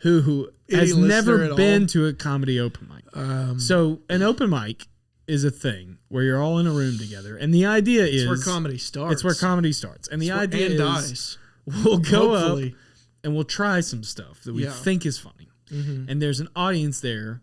who Any has listener never at been all? to a comedy open mic. So an open mic is a thing where you're all in a room together, and the idea is where comedy starts. It's where comedy starts, and the idea and is dies. we'll go Hopefully. up and we'll try some stuff that we Yeah. think is funny, Mm-hmm. and there's an audience there,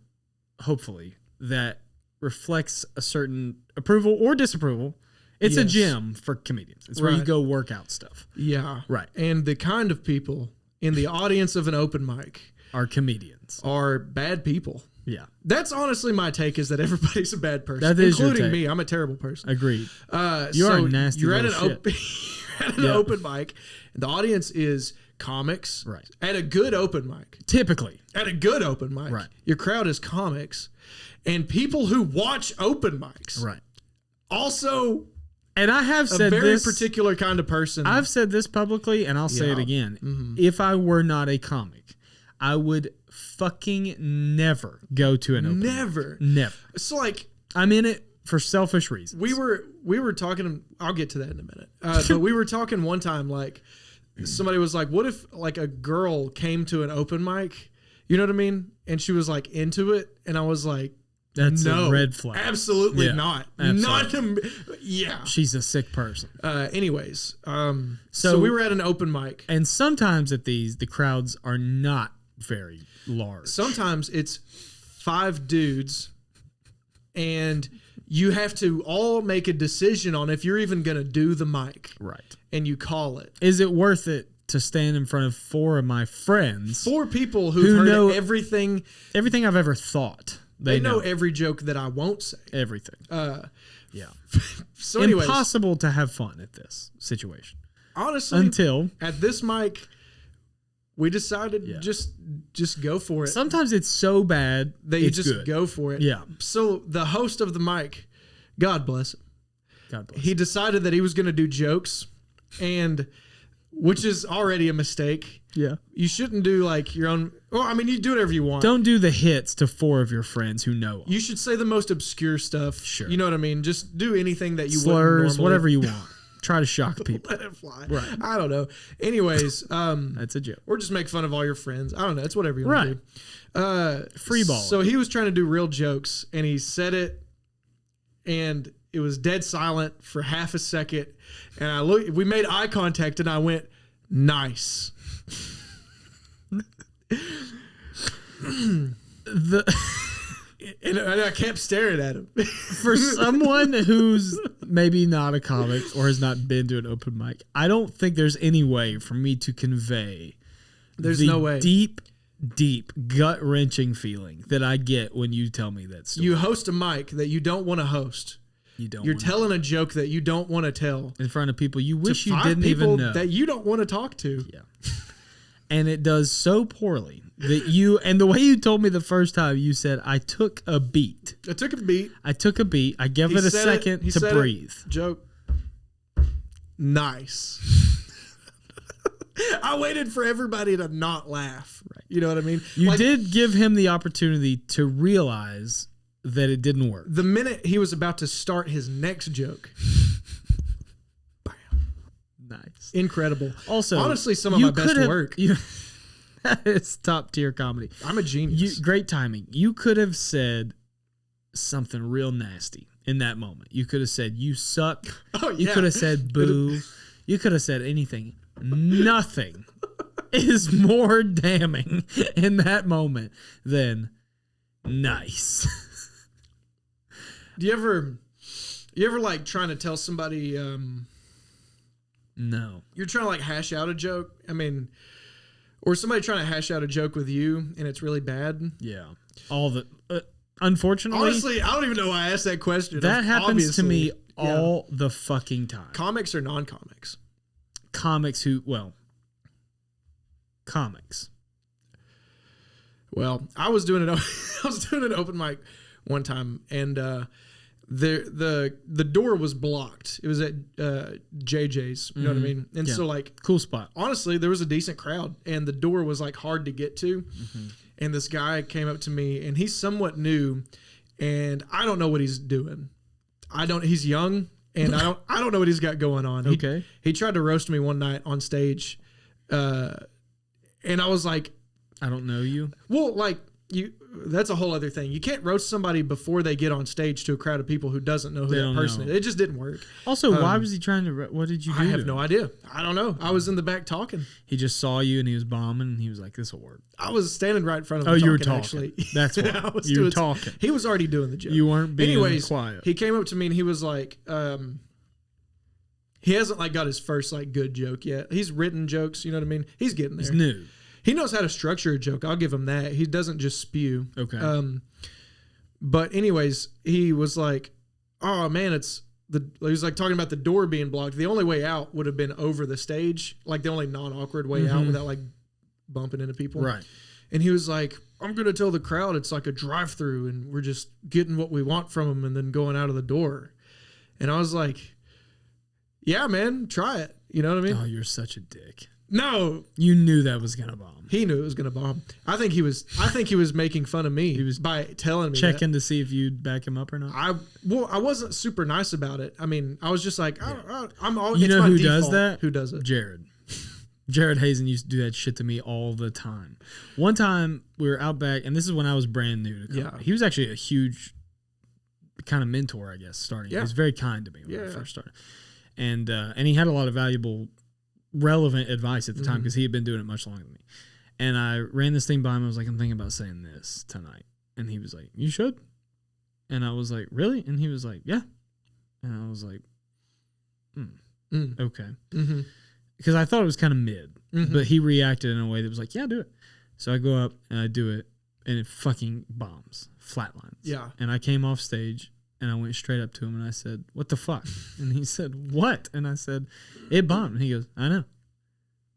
hopefully, that reflects a certain approval or disapproval. It's a Yes. gym for comedians. It's where you Right. go work out stuff. Yeah. Right. And the kind of people in the audience of an open mic Are comedians. are bad people. Yeah. That's honestly my take, is that everybody's a bad person, That is your including take. me. I'm a terrible person. Agreed. You are a nasty You're at an little open, you're at an open mic. And the audience is comics. Right. At a good open mic. Typically. At a good open mic. Right. Your crowd is comics, and people who watch open mics. Right. Also, And I have a said very this. particular kind of person. I've said this publicly, and I'll say it Yeah. again. Mm-hmm. If I were not a comic, I would fucking never go to an open mic. Never. Never. It's like, I'm in it for selfish reasons. we were talking. I'll get to that in a minute. But we were talking one time. Like, somebody was like, "What if like a girl came to an open mic? You know what I mean?" And she was like into it, and I was like, That's "No, a red flag. Absolutely Yeah, not. absolutely. Yeah." She's a sick person. Anyways, so we were at an open mic. And sometimes at these, the crowds are not very large. Sometimes it's 5 dudes, and you have to all make a decision on if you're even going to do the mic, Right. and you call it. Is it worth it to stand in front of 4 of my friends? 4 people who've Who heard know everything. Everything I've ever thought. They know every joke that I won't say. everything. Yeah. So, anyways, Impossible to have fun at this situation. honestly, Until at this mic, we decided Yeah. just go for it. sometimes it's so bad That you it's just good. go for it. Yeah. So the host of the mic, God bless him, God bless. he decided that he was going to do jokes, and which is already a mistake. Yeah. You shouldn't do like your own. Well, I mean, you do whatever you want. Don't do the hits to 4 of your friends who know 'em. You should say the most obscure stuff. Sure. You know what I mean? Just do anything that you Slurs, wouldn't normally. whatever you want. Try to shock people. Let it fly. Right. I don't know. Anyways, That's a joke. or just make fun of all your friends. I don't know. It's whatever you want to do. Free ball. So he was trying to do real jokes, and he said it, and it was dead silent for half a second. And we made eye contact, and I went, "Nice." And I kept staring at him. For someone who's maybe not a comic or has not been to an open mic, I don't think there's any way for me to convey No way. deep, gut-wrenching feeling that I get when you tell me that story. You host a mic that you don't want to host. You're telling a joke that you don't want to tell in front of people you wish to you 5 didn't people even know. that you don't want to talk to. Yeah. And it does so poorly that and the way you told me the first time, you said, I took a beat. I took a beat. I gave it a second to breathe. Joke. Nice. I waited for everybody to not laugh. Right. You know what I mean? You did give him the opportunity to realize that it didn't work. The minute he was about to start his next joke. Nice. Incredible. Also, honestly, some of my best work. That is top tier comedy. I'm a genius. Great timing. You could have said something real nasty in that moment. You could have said, you suck. Oh, yeah. You could have said, boo. You could have said anything. Nothing is more damning in that moment than nice. Do you ever like trying to tell somebody, No. you're trying to like hash out a joke? I mean, or somebody trying to hash out a joke with you and it's really bad? Yeah. Unfortunately. Honestly, I don't even know why I asked that question. That happens to me all the fucking time. Comics or non-comics? Comics. Well, I was doing an open mic one time, and the door was blocked. It was at JJ's, you know what I mean? And so like, cool spot. Honestly, there was a decent crowd, and the door was like hard to get to. Mm-hmm. And this guy came up to me, and he's somewhat new, and I don't know what he's doing. He's young, and I don't know what he's got going on. Okay. He tried to roast me one night on stage, and I was like, I don't know you. Well, like that's a whole other thing. You can't roast somebody before they get on stage to a crowd of people who doesn't know who that person is. It just didn't work. Also, why was he trying to? What did you do? I have no idea. I don't know. I was in the back talking. He just saw you and he was bombing and he was like, "This will work." I was standing right in front of him. Oh, you were talking. Actually. That's why you were talking. He was already doing the joke. You weren't being quiet. He came up to me and he was like, he hasn't like got his first like good joke yet. He's written jokes. You know what I mean? He's getting there. He's new. He knows how to structure a joke. I'll give him that. He doesn't just spew. Okay. But anyways, he was like, "Oh man, he was like talking about the door being blocked. The only way out would have been over the stage, like the only non-awkward way out without like bumping into people." Right. And he was like, "I'm gonna tell the crowd it's like a drive-through, and we're just getting what we want from them, and then going out of the door." And I was like, "Yeah, man, try it." You know what I mean? Oh, you're such a dick. No, you knew that was gonna bomb. He knew it was gonna bomb. I think he was making fun of me. He was by telling me checking to see if you'd back him up or not. I wasn't super nice about it. I mean, I was just like, I'm all. You know who does that? Who does it? Jared Hazen used to do that shit to me all the time. One time we were out back, and this is when I was brand new to comedy. Yeah. He was actually a huge kind of mentor, I guess. Starting, he was very kind to me when I first started, and he had a lot of valuable, relevant advice at the time because he had been doing it much longer than me. And I ran this thing by him. I was like, I'm thinking about saying this tonight. And he was like, you should. And I was like, really? And he was like, yeah. And I was like, okay. Because I thought it was kind of mid. But he reacted in a way that was like, yeah, do it. So I go up and I do it. And it fucking bombs. Flatlines. Yeah. And I came off stage. And I went straight up to him and I said, what the fuck? And he said, what? And I said, it bombed. And he goes, I know.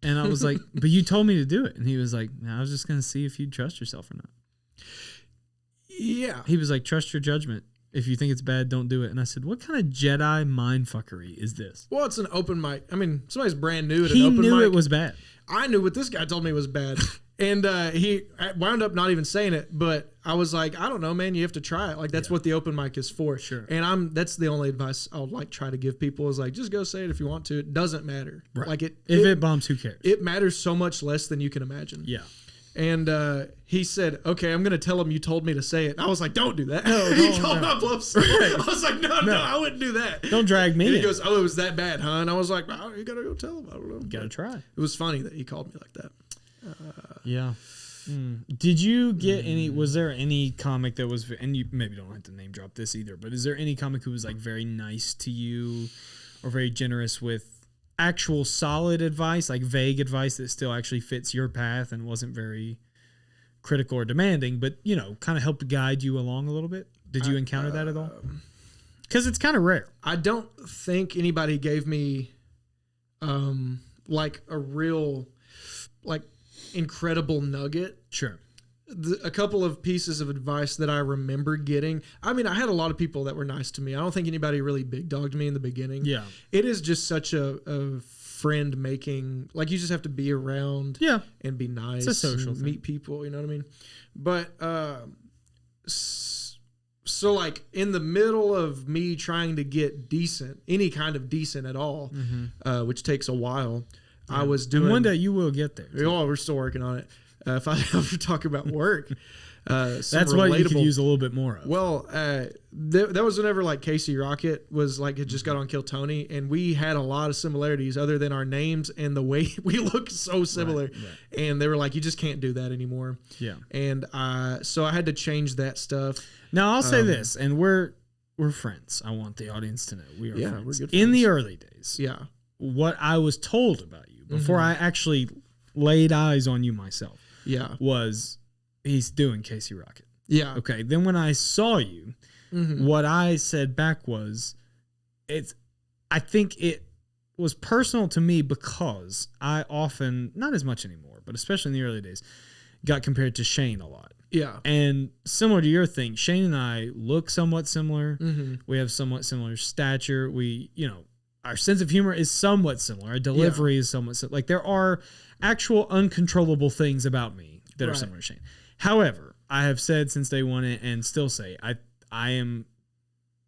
And I was like, but you told me to do it. And he was like, I was just going to see if you'd trust yourself or not. Yeah. He was like, trust your judgment. If you think it's bad, don't do it. And I said, what kind of Jedi mindfuckery is this? Well, it's an open mic. I mean, somebody's brand new at an He open mic. knew it was bad. I knew what this guy told me was bad. And he wound up not even saying it, but I was like, I don't know, man. You have to try it. Like, that's what the open mic is for. Sure. And that's the only advice I'll like try to give people is like, just go say it if you want to. It doesn't matter. Right. Like if it bombs, who cares? It matters so much less than you can imagine. Yeah. And he said, okay, I'm going to tell him you told me to say it. And I was like, don't do that. No, He called my bluff. Right. I was like, no, I wouldn't do that. Don't drag me And he in. goes, oh, it was that bad, huh? And I was like, oh, you got to go tell him. I don't know. You got to try. It was funny that he called me like that. Yeah. Did you get was there any comic that was, and you maybe don't have to name drop this either, but is there any comic who was like very nice to you or very generous with actual solid advice, like vague advice that still actually fits your path and wasn't very critical or demanding, but, you know, kind of helped guide you along a little bit? Did you encounter that at all? Because it's kind of rare. I don't think anybody gave me like a real, like, incredible nugget. Sure. A couple of pieces of advice that I remember getting. I mean, I had a lot of people that were nice to me. I don't think anybody really big dogged me in the beginning. Yeah. It is just such a friend making, like, you just have to be around and be nice. It's a social and thing. meet people, you know what I mean? But so like in the middle of me trying to get decent, any kind of decent at all, which takes a while, I was doing. And one day you will get there. Oh, we're still working on it. If I ever talk about work, that's what you could use a little bit more of. Well, that was whenever like Casey Rocket was like, had just got on Kill Tony, and we had a lot of similarities other than our names and the way we look so similar. Right. And they were like, you just can't do that anymore. Yeah. And so I had to change that stuff. Now I'll say this, and we're friends. I want the audience to know we are friends. We're good friends. In the early days. Yeah. What I was told about you before I actually laid eyes on you myself. Yeah. Was he's doing Casey Rocket. Yeah. Okay. Then when I saw you, what I said back was, I think it was personal to me because I often, not as much anymore, but especially in the early days, got compared to Shane a lot. Yeah. And similar to your thing, Shane and I look somewhat similar. We have somewhat similar stature. We, you know, our sense of humor is somewhat similar. Our delivery is somewhat similar. Like, there are actual uncontrollable things about me that are similar to Shane. However, I have said since day one and still say, I am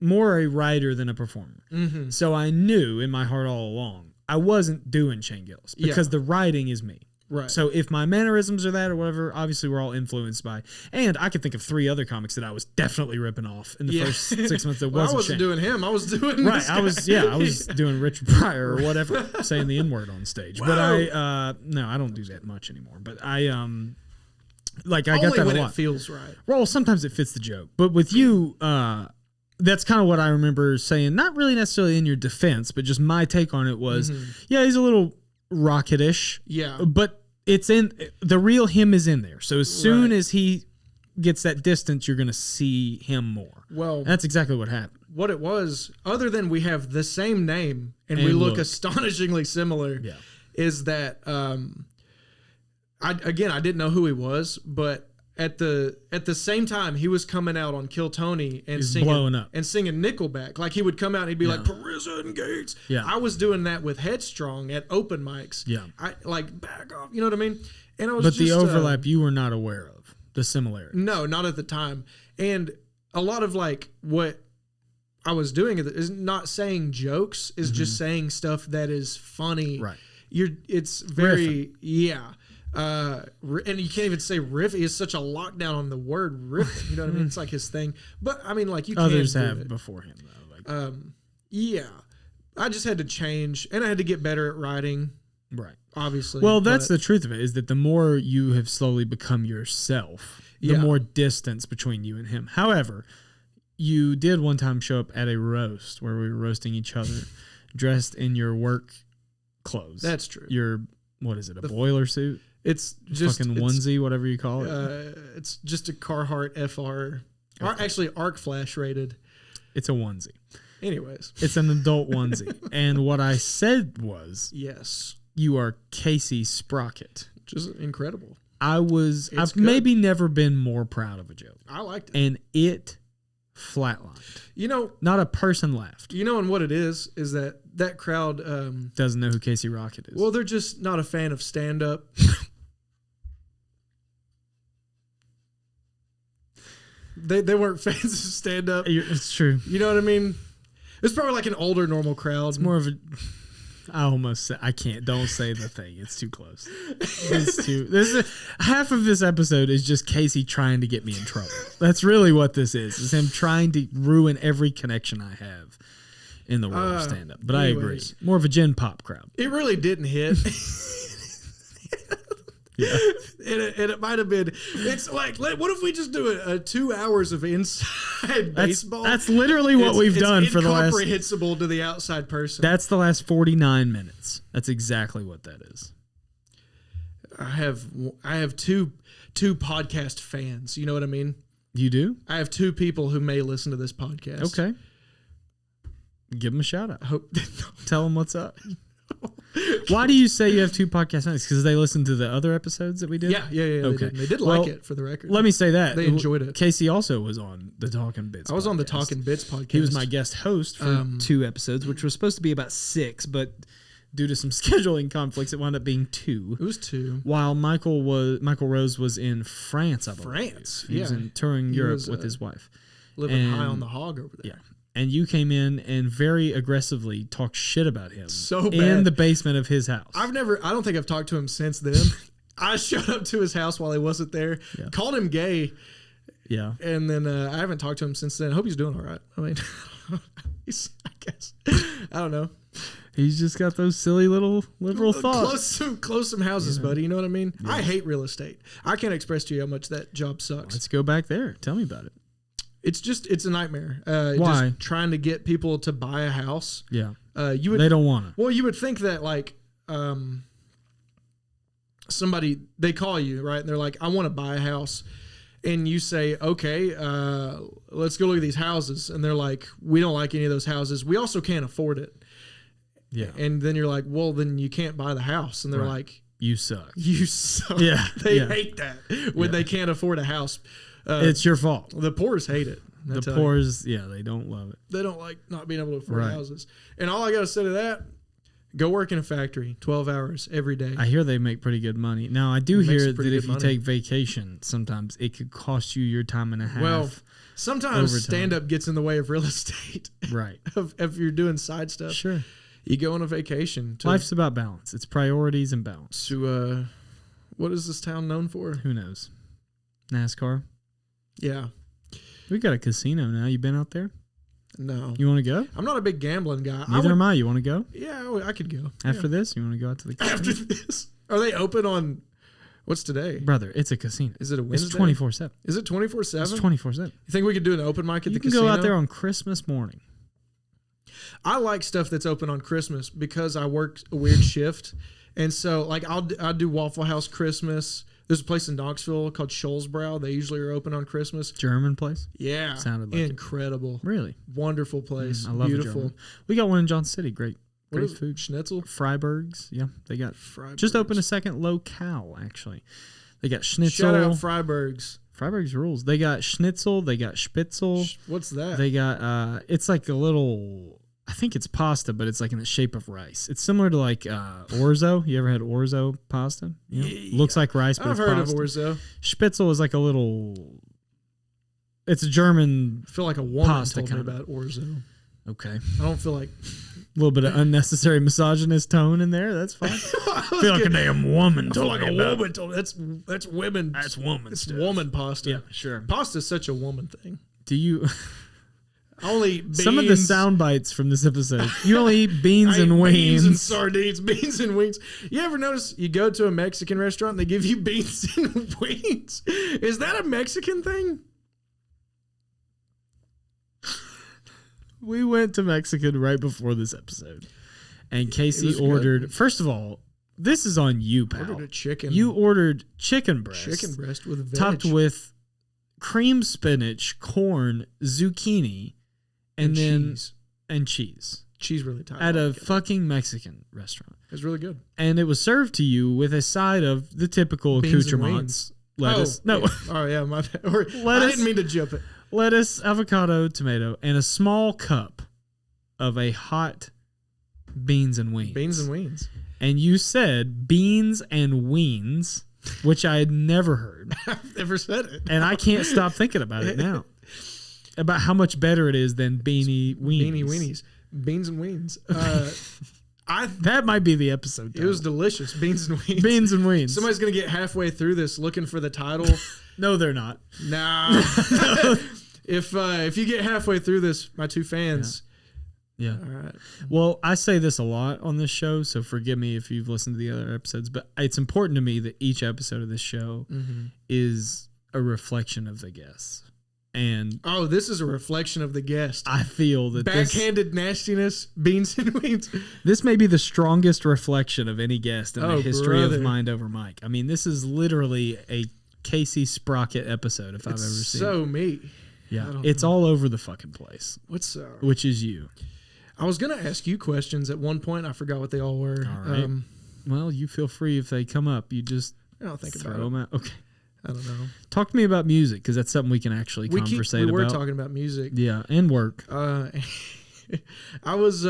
more a writer than a performer. So I knew in my heart all along, I wasn't doing Shane Gillis because the writing is me. Right. So if my mannerisms are that or whatever, obviously we're all influenced by. And I can think of 3 other comics that I was definitely ripping off in the first 6 months. That well, wasn't I wasn't doing him. I was doing right. This guy. I was doing Richard Pryor or whatever, saying the N-word on stage. Wow. But I don't do that much anymore. But I got that a lot. When it feels right. Well, sometimes it fits the joke. But with you, that's kind of what I remember saying. Not really necessarily in your defense, but just my take on it was, he's a little rocketish. Yeah. But it's in the real him is in there. So as soon as he gets that distance, you're going to see him more. Well, and that's exactly what happened. What it was, other than we have the same name and we look astonishingly similar, is that I didn't know who he was, but at the same time he was coming out on Kill Tony and blowing up and singing Nickelback. Like, he would come out and he'd be like, prison gates. Yeah. I was doing that with Headstrong at open mics. Yeah. I like, back off, you know what I mean? And I was But the overlap you were not aware of, the similarity. No, not at the time. And a lot of like what I was doing is not saying jokes, is just saying stuff that is funny. Right. It's very and you can't even say riff. He has such a lockdown on the word riff. You know what I mean? It's like his thing. But I mean, like, you others can have it. Before him though. Like, I just had to change, and I had to get better at writing. Right. Obviously. Well, that's the truth of it, is that the more you have slowly become yourself, the more distance between you and him. However, you did one time show up at a roast where we were roasting each other, dressed in your work clothes. That's true. Your, what is it? A boiler suit? It's just fucking onesie, whatever you call it. It's just a Carhartt FR, actually Arc Flash rated. It's a onesie. Anyways, it's an adult onesie, and what I said was, yes, you are Casey Sprocket, which is incredible. I've maybe never been more proud of a joke. I liked it, and it flatlined. You know, Not a person left. you know, and what it is that crowd. Doesn't know who Casey Rocket is. Well, they're just not a fan of stand up. They weren't fans of stand up. It's true. You know what I mean? It's probably like an older normal crowd. It's more of a. I almost say I can't. Don't say the thing. It's too close. It's too. Half of this episode is just Casey trying to get me in trouble. That's really what this is. Is him trying to ruin every connection I have in the world of stand up. But anyways, I agree. More of a gen pop crowd. It really didn't hit. Yeah. And it might have been. It's like, what if we just do a 2 hours of inside baseball? That's literally what we've done for the last. It's incomprehensible to the outside person. That's the last 49 minutes. That's exactly what that is. I have two podcast fans. You know what I mean? You do? I have 2 people who may listen to this podcast. Okay. Give them a shout out. I hope. Tell them what's up. Why do you say you have 2 podcast fans? Because they listened to the other episodes that we did? Yeah. Okay. They did like it, for the record. Let me say that. They enjoyed it. Casey also was on the Talking Bits I was on the Talking Bits podcast. He was my guest host for 2 episodes, which was supposed to be about 6, but due to some scheduling conflicts, it wound up being 2. It was 2. While Michael Rose was in France, I believe. France? He was touring Europe with his wife. Living high on the hog over there. Yeah. And you came in and very aggressively talked shit about him. So bad. In the basement of his house. I don't think I've talked to him since then. I showed up to his house while he wasn't there, called him gay. Yeah. And then I haven't talked to him since then. I hope he's doing all right. I mean, I guess. I don't know. He's just got those silly little liberal thoughts. Close some houses, buddy. You know what I mean? Yeah. I hate real estate. I can't express to you how much that job sucks. Let's go back there. Tell me about it. It's a nightmare. Why? Just trying to get people to buy a house. Yeah. They don't want to. Well, you would think that like somebody, they call you, right? And they're like, I want to buy a house. And you say, okay, let's go look at these houses. And they're like, we don't like any of those houses. We also can't afford it. Yeah. And then you're like, well, then you can't buy the house. And they're like, you suck. You suck. Yeah. They hate that when they can't afford a house. It's your fault. The poors hate it. The poors, they don't love it. They don't like not being able to afford houses. And all I got to say to that, go work in a factory 12 hours every day. I hear they make pretty good money. Now, I do hear that if you take vacation, sometimes it could cost you your time and a half. Well, sometimes stand-up gets in the way of real estate. Right. if you're doing side stuff. Sure. You go on a vacation. Life's about balance. It's priorities and balance. To, what is this town known for? Who knows? NASCAR? Yeah. We got a casino now. You been out there? No. You want to go? I'm not a big gambling guy. Neither am I. You want to go? Yeah, I could go. After this? You want to go out to the casino? After this? Are they open on, what's today? Brother, it's a casino. Is it a Wednesday? It's 24/7. Is it 24/7? It's 24/7. You think we could do an open mic at the casino? You can go out there on Christmas morning. I like stuff that's open on Christmas because I work a weird shift. And so, like, I'll do Waffle House Christmas. There's a place in Knoxville called Scholzbrow. They usually are open on Christmas. German place? Yeah. Sounded like incredible. Really? Wonderful place. I love beautiful. We got one in Johnson City. Great food. Schnitzel? Freiberg's. Yeah, they got Freiberg's. Just opened a second locale, actually. They got schnitzel. Shout out Freiberg's. Freiberg's rules. They got schnitzel. They got spitzel. What's that? They got, it's like a little... I think it's pasta, but it's like in the shape of rice. It's similar to like orzo. You ever had orzo pasta? You know? Yeah. Looks like rice, but I've heard of orzo. Spitzel is like a little... It's a German I feel like a woman pasta told me kind of. about orzo. Okay. I don't feel like... A little bit of unnecessary misogynist tone in there. That's fine. I feel like a damn woman told me about. Woman told me. That's women. That's woman It's stuff. woman pasta. Yeah, sure. Pasta's such a woman thing. Do you... Only beans. Some of the sound bites from this episode. You only eat beans and wings. Beans and sardines, beans and wings. You ever notice you go to a Mexican restaurant and they give you beans and wings? Is that a Mexican thing? We went to Mexican right before this episode. And Casey ordered... Good. First of all, this is on you, pal. Ordered a chicken. You ordered chicken breast. Chicken breast with veg. Topped with cream spinach, corn, zucchini... And then cheese. And cheese. Cheese really tight. At a fucking Mexican restaurant. It was really good. And it was served to you with a side of the typical accoutrements. Lettuce. Oh, yeah. Oh, yeah, my bad. I didn't mean to jump it. lettuce, avocado, tomato, and a small cup of a hot beans and weens. Beans and weens. And you said beans and weens, which I had never heard. I've never said it. And I can't stop thinking about it now. About how much better it is than beanie weenies. Beanie weenies. Beans and weens. That might be the episode title. It was delicious. Beans and weens. Beans and weens. Somebody's going to get halfway through this looking for the title. No, they're not. Nah. If you get halfway through this, my two fans. Yeah. All right. Well, I say this a lot on this show, so forgive me if you've listened to the other episodes, but it's important to me that each episode of this show is a reflection of the guests. And this is a reflection of the guest. I feel that backhanded nastiness, beans and weens. This may be the strongest reflection of any guest in the history of Mind Over Mike. I mean, this is literally a Casey Sprocket episode if I've ever seen. So me. Yeah, it's all over the fucking place. Which is you. I was gonna ask you questions at one point. I forgot what they all were. All right. Well, you feel free if they come up. You just throw them out. Okay. I don't know. Talk to me about music because that's something we can actually conversate about. We were talking about music. Yeah, and work. I was.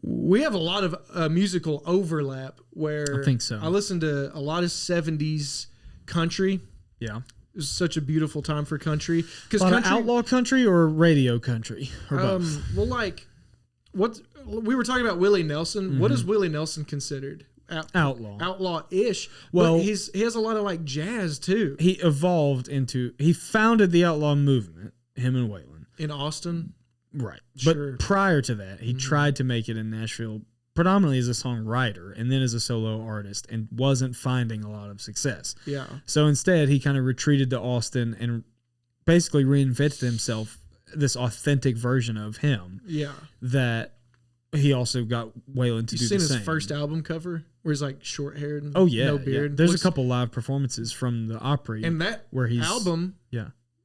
We have a lot of musical overlap where I think so. I listened to a lot of 70s country. Yeah. It was such a beautiful time for country. Because outlaw country or radio country or both? Well, like what we were talking about Willie Nelson. What is Willie Nelson considered? Outlaw-ish. Well, but he has a lot of like jazz too. He founded the outlaw movement, him and Waylon. In Austin? Right. Sure. But prior to that, he tried to make it in Nashville predominantly as a songwriter and then as a solo artist and wasn't finding a lot of success. Yeah. So instead, he kind of retreated to Austin and basically reinvented himself, this authentic version of him. Yeah. That he also got Waylon to do the same. You seen his first album cover where he's like short haired and no beard? Yeah. There's a couple live performances from the Opry. And that album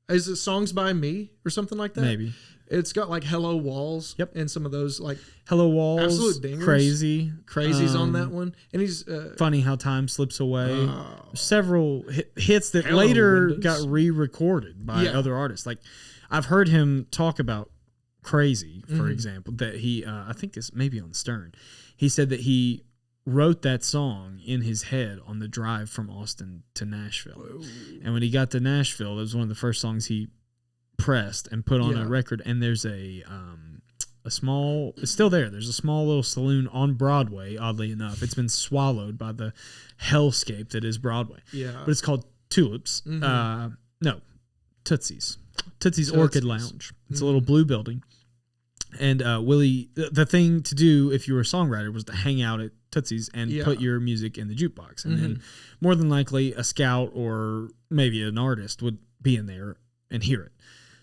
is it Songs by Me or something like that? Maybe. It's got like Hello Walls and some of those like Hello Walls, absolute dingers. Crazy's on that one. And he's Funny How Time Slips Away. Several hits that later got re-recorded by other artists. Like I've heard him talk about Crazy, for example, that he, I think it's maybe on Stern. He said that he wrote that song in his head on the drive from Austin to Nashville. Whoa. And when he got to Nashville, it was one of the first songs he pressed and put on a record. And there's a small, it's still there. There's a small little saloon on Broadway, oddly enough. It's been swallowed by the hellscape that is Broadway. Yeah. But it's called Tulips. No, Tootsie's Orchid Lounge. It's a little blue building. And Willie, the thing to do if you were a songwriter was to hang out at Tootsie's and put your music in the jukebox. And then more than likely a scout or maybe an artist would be in there and hear it.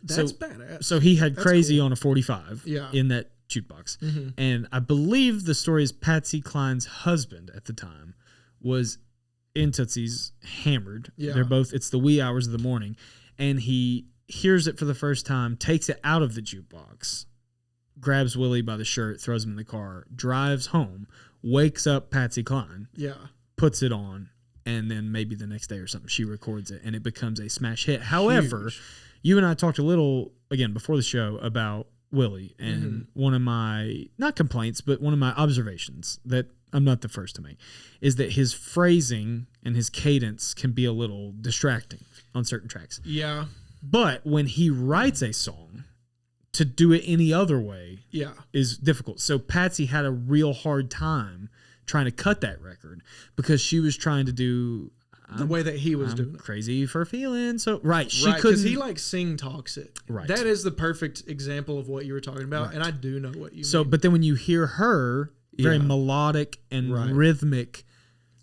That's badass. So he had Crazy on a 45 in that jukebox. And I believe the story is Patsy Cline's husband at the time was in Tootsie's hammered. Yeah. They're both, it's the wee hours of the morning. And he hears it for the first time, takes it out of the jukebox, grabs Willie by the shirt, throws him in the car, drives home, wakes up Patsy Cline, puts it on, and then maybe the next day or something, she records it, and it becomes a smash hit. However, you and I talked a little, again, before the show about Willie, and one of my, not complaints, but one of my observations that I'm not the first to make, is that his phrasing and his cadence can be a little distracting on certain tracks. Yeah. But when he writes a song, to do it any other way is difficult. So Patsy had a real hard time trying to cut that record because she was trying to do the way that he was doing it. Crazy for feeling. So she couldn't, because he like sing talks it. Right. That is the perfect example of what you were talking about, and I do know what you mean. But then when you hear her, very melodic and rhythmic.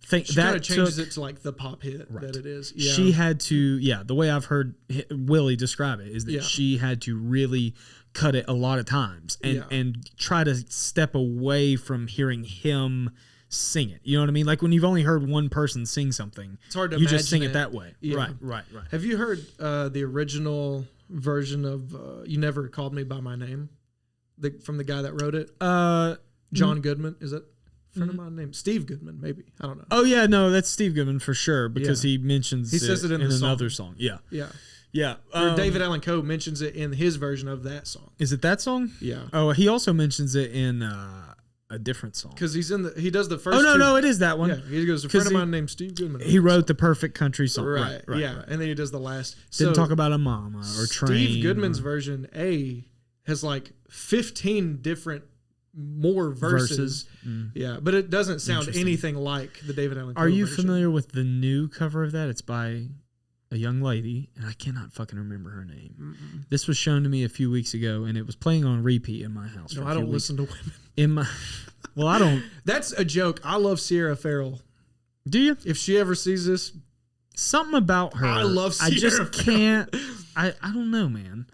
She kind of changes it to like the pop hit that it is. Yeah. She had to, the way I've heard Willie describe it is that she had to really cut it a lot of times and try to step away from hearing him sing it. You know what I mean? Like when you've only heard one person sing something, it's hard to you just sing it that way. Yeah. Right. Have you heard the original version of You Never Called Me By My Name? From the guy that wrote it? John Goodman, is it? Friend of mine named Steve Goodman, maybe. I don't know. Oh, yeah, no, that's Steve Goodman for sure because he mentions says it in another song. Yeah. Yeah. Or David Allan Coe mentions it in his version of that song. Is it that song? Yeah. Oh, he also mentions it in a different song. Because he does the first. Oh no, it is that one. Yeah, he goes. A friend of mine named Steve Goodman. He wrote the perfect country song. Right. Yeah, right. and then he does the last. Didn't talk about a mama or train. Steve Goodman's version has like 15 different more verses. Yeah, but it doesn't sound anything like the David Allan Coe Are you version. familiar with the new cover of that? It's by a young lady, and I cannot fucking remember her name. This was shown to me a few weeks ago, and it was playing on repeat in my house. No, I don't listen to women. I don't. That's a joke. I love Sierra Farrell. Do you? If she ever sees this, something about her. I love Sierra I just Farrell. can't. I don't know, man.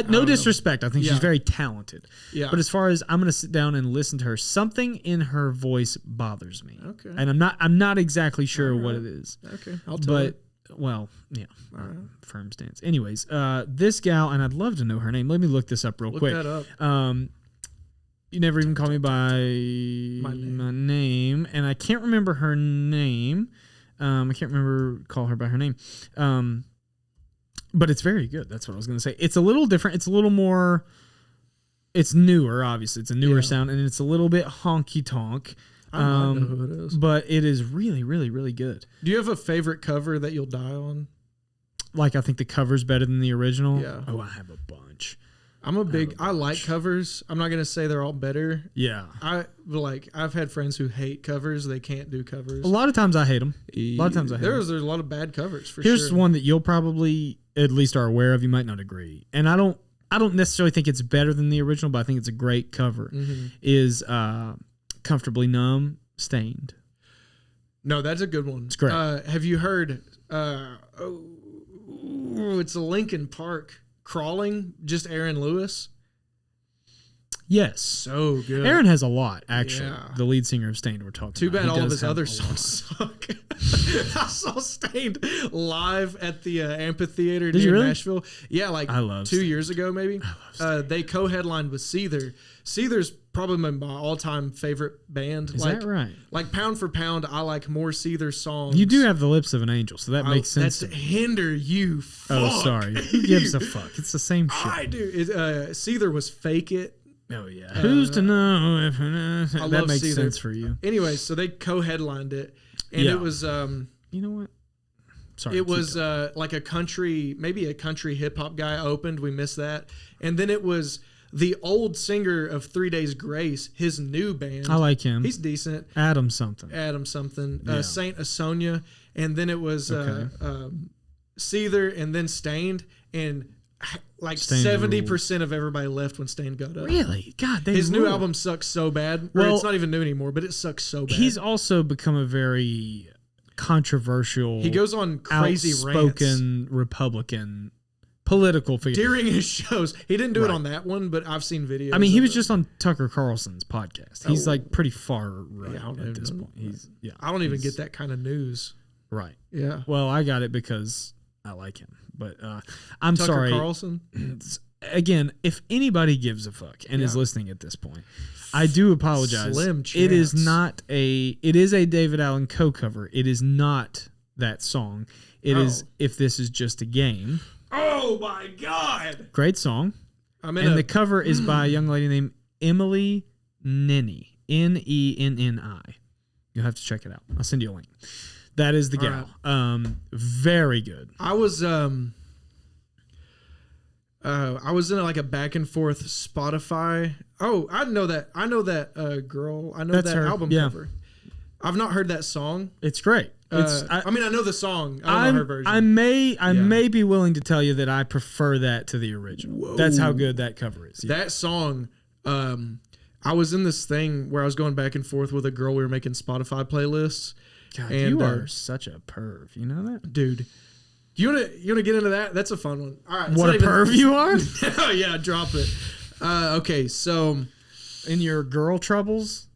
No disrespect. I think she's very talented. Yeah. But as far as I'm going to sit down and listen to her, something in her voice bothers me. Okay. And I'm not exactly sure what it is. Okay. I'll tell her. Well, yeah. All right. Firm stance. Anyways, this gal, and I'd love to know her name. Let me look this up real quick. Look that up. You never even call me by my name, and I can't remember her name. I can't call her by her name. But it's very good. That's what I was going to say. It's a little different. It's a little more. It's newer, obviously. It's a newer sound, and it's a little bit honky tonk. I might know who it is. But it is really, really, really good. Do you have a favorite cover that you'll die on? Like, I think the cover's better than the original. Yeah. Oh, I have a bunch. I like covers. I'm not going to say they're all better. Yeah. I've had friends who hate covers. They can't do covers. A lot of times I hate them. There's a lot of bad covers for sure. Here's one that you'll probably at least are aware of. You might not agree. And I don't necessarily think it's better than the original, but I think it's a great cover. Is Comfortably Numb, Stained. No, that's a good one. It's great. Have you heard it's a Linkin Park Crawling, just Aaron Lewis? Yes. So good. Aaron has a lot, actually. Yeah. The lead singer of Stained we're talking Too about. bad He all of does his have other a songs suck. I saw Stained live at the amphitheater Did you near really? Nashville. Yeah, like I love 2 Stained. years ago maybe. They co-headlined with Seether. Seether's probably my all-time favorite band. Is that right? Like pound for pound, I like more Seether songs. You do have the lips of an angel, so that makes sense. That's hinder you. Fuck. Oh, sorry. Who gives a fuck? It's the same shit. I do. Seether was Fake It. Oh, yeah. Who's to know if that love makes Seether. sense for you? Anyway, so they co-headlined it, and Yeah. it was You know what? Sorry. it keep was going. like a country hip hop guy opened. We missed that, and then it was the old singer of 3 Days Grace, his new band. I like him. He's decent. Adam something. Adam something. Yeah. Saint Asonia, and then it was Okay. Seether, and then Stained, and like Stained 70% of everybody left when Stained got up. Really? God, they His new rule. album sucks so bad. Well, it's not even new anymore, but it sucks so bad. He's also become a very controversial. He goes on crazy rants outspoken Republican political figure. during his shows. He didn't do Right. it on that one, but I've seen videos. I mean, he of was it. just on Tucker Carlson's podcast. He's Oh. like pretty far right Yeah, I don't at this even- point. He's I don't even get that kind of news. right. Yeah. Well, I got it because I like him. But I'm Tucker sorry. Carlson. Again, if anybody gives a fuck and is Yeah. listening at this point, I do apologize. Slim It is chance. not it is a David Allan Coe cover. It is not that song. It is If This Is Just a Game. Oh my God! Great song. I'm And the cover is by a young lady named Emily Nenni. Nenni. You'll have to check it out. I'll send you a link. That is the gal. Very good. I was in like a back and forth Spotify. Oh, I know that girl. I know That's that her. album Yeah. cover. I've not heard that song. It's great. It's I mean, I know the song. I don't know her version. I may be willing to tell you that I prefer that to the original. Whoa. That's how good that cover is. Yeah. That song, I was in this thing where I was going back and forth with a girl. We were making Spotify playlists. God, and, you are such a perv. You know that? Dude. You wanna get into that? That's a fun one. All right. What a perv you are? Oh yeah, drop it. Okay, so In your girl troubles?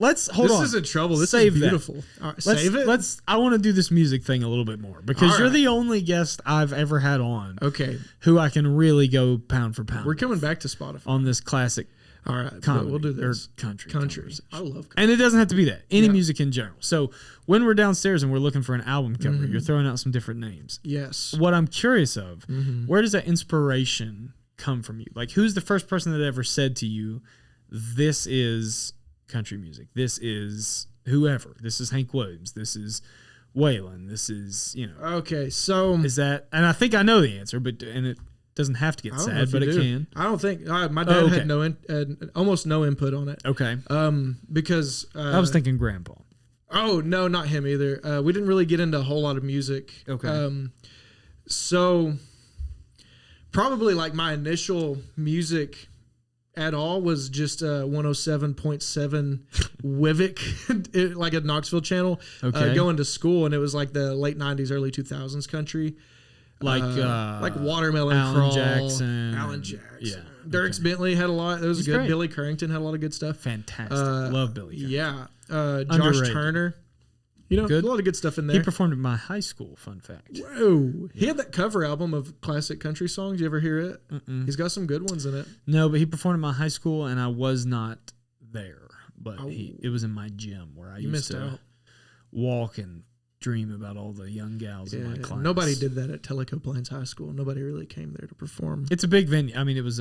Hold on. This isn't trouble. This Save is that. beautiful. All right, save it. I want to do this music thing a little bit more because All you're right. the only guest I've ever had on Okay, who I can really go pound for pound we're coming back to Spotify. on this classic. All right, comedy we'll do this. or country. Country. I love country. And it doesn't have to be that. Any music in general. So when we're downstairs and we're looking for an album cover, you're throwing out some different names. Yes. What I'm curious of, where does that inspiration come from you? Like, who's the first person that ever said to you, this is country music? This is whoever. This is Hank Williams. This is Waylon. This is, Okay, so is that, and I think I know the answer, but it doesn't have to get sad, but it can. I don't think my dad had almost no input on it. Okay. Because I was thinking Grandpa. Oh no, not him either. We didn't really get into a whole lot of music. Okay. So probably like my initial music at all was just 107.7 Wivik, like a Knoxville channel, going to school, and it was like the late 90s, early 2000s country. Like Watermelon Alan Crawl, Jackson. Yeah. Dierks Bentley had a lot. That was good. Great. Billy Currington had a lot of good stuff. Fantastic. Love Billy Currington. Yeah. Josh Underrated. Turner. Good. A lot of good stuff in there. He performed at my high school, fun fact. Whoa. He had that cover album of classic country songs. You ever hear it? Mm-mm. He's got some good ones in it. No, but he performed at my high school, and I was not there. But it was in my gym where I used to walk and dream about all the young gals in my class. Nobody did that at Tellico Plains High School. Nobody really came there to perform. It's a big venue. I mean, it was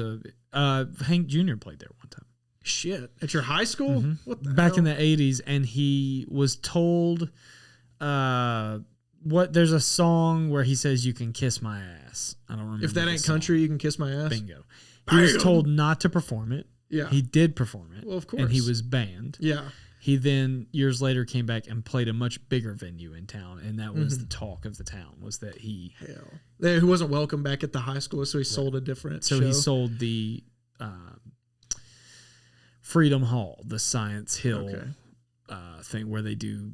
Hank Jr. played there one time. Shit. At your high school? Mm-hmm. What the Back hell? in the 80s, and he was told there's a song where he says you can kiss my ass. I don't remember. If that ain't country, you can kiss my ass. Bingo. He was told not to perform it. Yeah. He did perform it. Well, of course. And he was banned. Yeah. He then years later came back and played a much bigger venue in town, and that was the talk of the town, was that he wasn't welcome back at the high school, so he sold a different show. He sold the Freedom Hall, the Science Hill thing where they do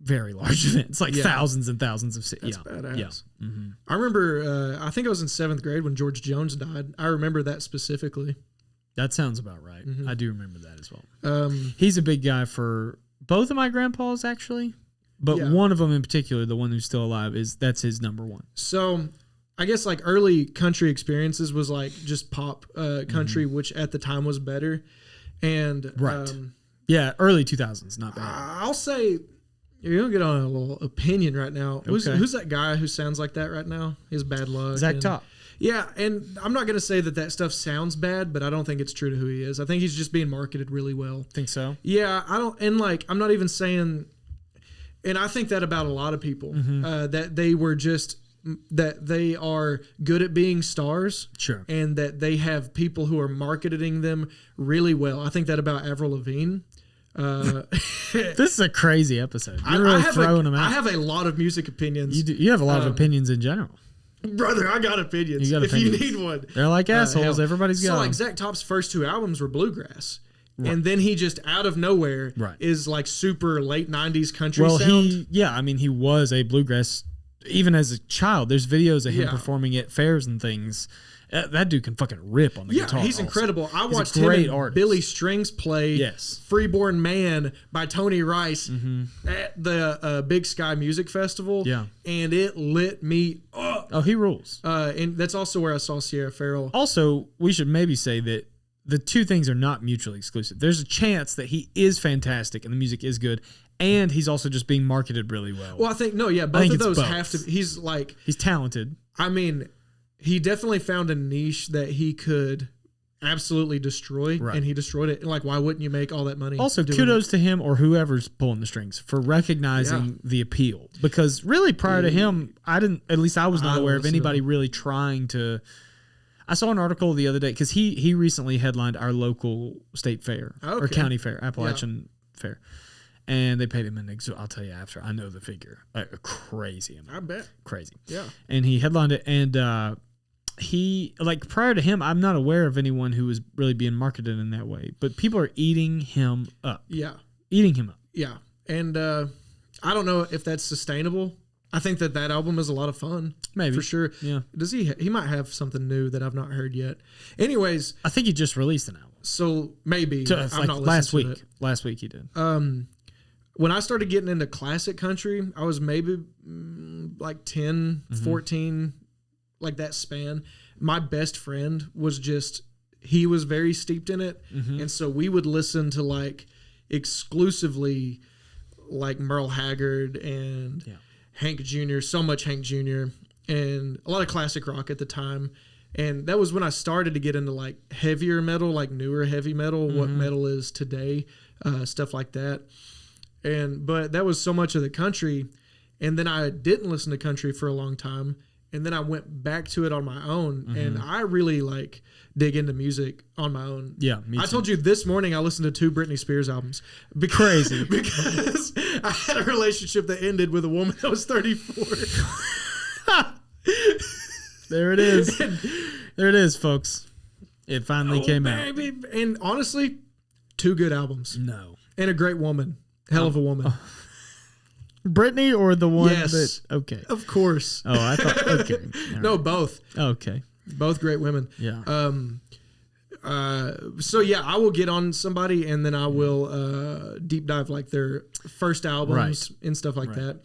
very large events, like thousands and thousands of That's badass. Yeah. Mm-hmm. I remember, I think I was in 7th grade when George Jones died. I remember that specifically. That sounds about right. I do remember that as well. Um, He's a big guy for both of my grandpas, actually, but one of them in particular, the one who's still alive, that's his number one. So I guess like early country experiences was like just pop country, which at the time was better. And early 2000s, not bad. I'll say you're gonna get on a little opinion right now. Who's that guy who sounds like that right now? His bad luck. Zach Top. Yeah, and I'm not gonna say that stuff sounds bad, but I don't think it's true to who he is. I think he's just being marketed really well. Think so? Yeah, I don't, and like I'm not even saying, and I think that about a lot of people that they were just that they are good at being stars, sure, and that they have people who are marketing them really well. I think that about Avril Lavigne. This is a crazy episode. You're really throwing them out. I have a lot of music opinions. You have a lot of opinions in general. Brother, I got opinions. You need one. They're like assholes. Everybody's got. So like Zach Top's first 2 albums were bluegrass. Right. And then he just out of nowhere is like super late 90s country sound. He was a bluegrass even as a child. There's videos of him performing at fairs and things. That dude can fucking rip on the guitar. Yeah, he's incredible. I watched him and artist. Billy Strings play Freeborn Man by Tony Rice at the Big Sky Music Festival. Yeah. And it lit me up. Oh, he rules. And that's also where I saw Sierra Farrell. Also, we should maybe say that the two things are not mutually exclusive. There's a chance that he is fantastic and the music is good, and he's also just being marketed really well. Well, I think, both of those have to. He's talented. I mean, he definitely found a niche that he could absolutely destroy, and he destroyed it. Like, why wouldn't you make all that money? Also, kudos to him or whoever's pulling the strings for recognizing the appeal. Because really, prior to him, I was not aware of anybody really trying to. I saw an article the other day because he recently headlined our local state fair or county fair, Appalachian Fair. And they paid him I'll tell you after. I know the figure. A crazy amount. I bet. Crazy. Yeah. And he headlined it. And he, like, prior to him, I'm not aware of anyone who was really being marketed in that way. But people are eating him up. Yeah. Eating him up. Yeah. And I don't know if that's sustainable. I think that album is a lot of fun. Maybe. For sure. Yeah. Does he might have something new that I've not heard yet. Anyways. I think he just released an album. So maybe. I'm not last week. Last week he did. When I started getting into classic country, I was maybe like 10, 14, like that span. My best friend was he was very steeped in it, and so we would listen to like exclusively like Merle Haggard and Hank Jr. So much Hank Jr. and a lot of classic rock at the time. And that was when I started to get into like heavier metal, like newer heavy metal, what metal is today, stuff like that. But that was so much of the country. And then I didn't listen to country for a long time. And then I went back to it on my own. And I really like dig into music on my own. Yeah, me too. I told you this morning I listened to 2 Britney Spears albums. Crazy. Because I had a relationship that ended with a woman that was 34. There it is. There it is, folks. It finally came out. And honestly, 2 good albums. No. And a great woman. Hell of a woman. Brittany or the one Yes. that... Okay. Of course. Oh, I thought... Okay. All No, right. both. Okay. Both great women. Yeah. So yeah, I will get on somebody and then I will deep dive like their first albums and stuff like that.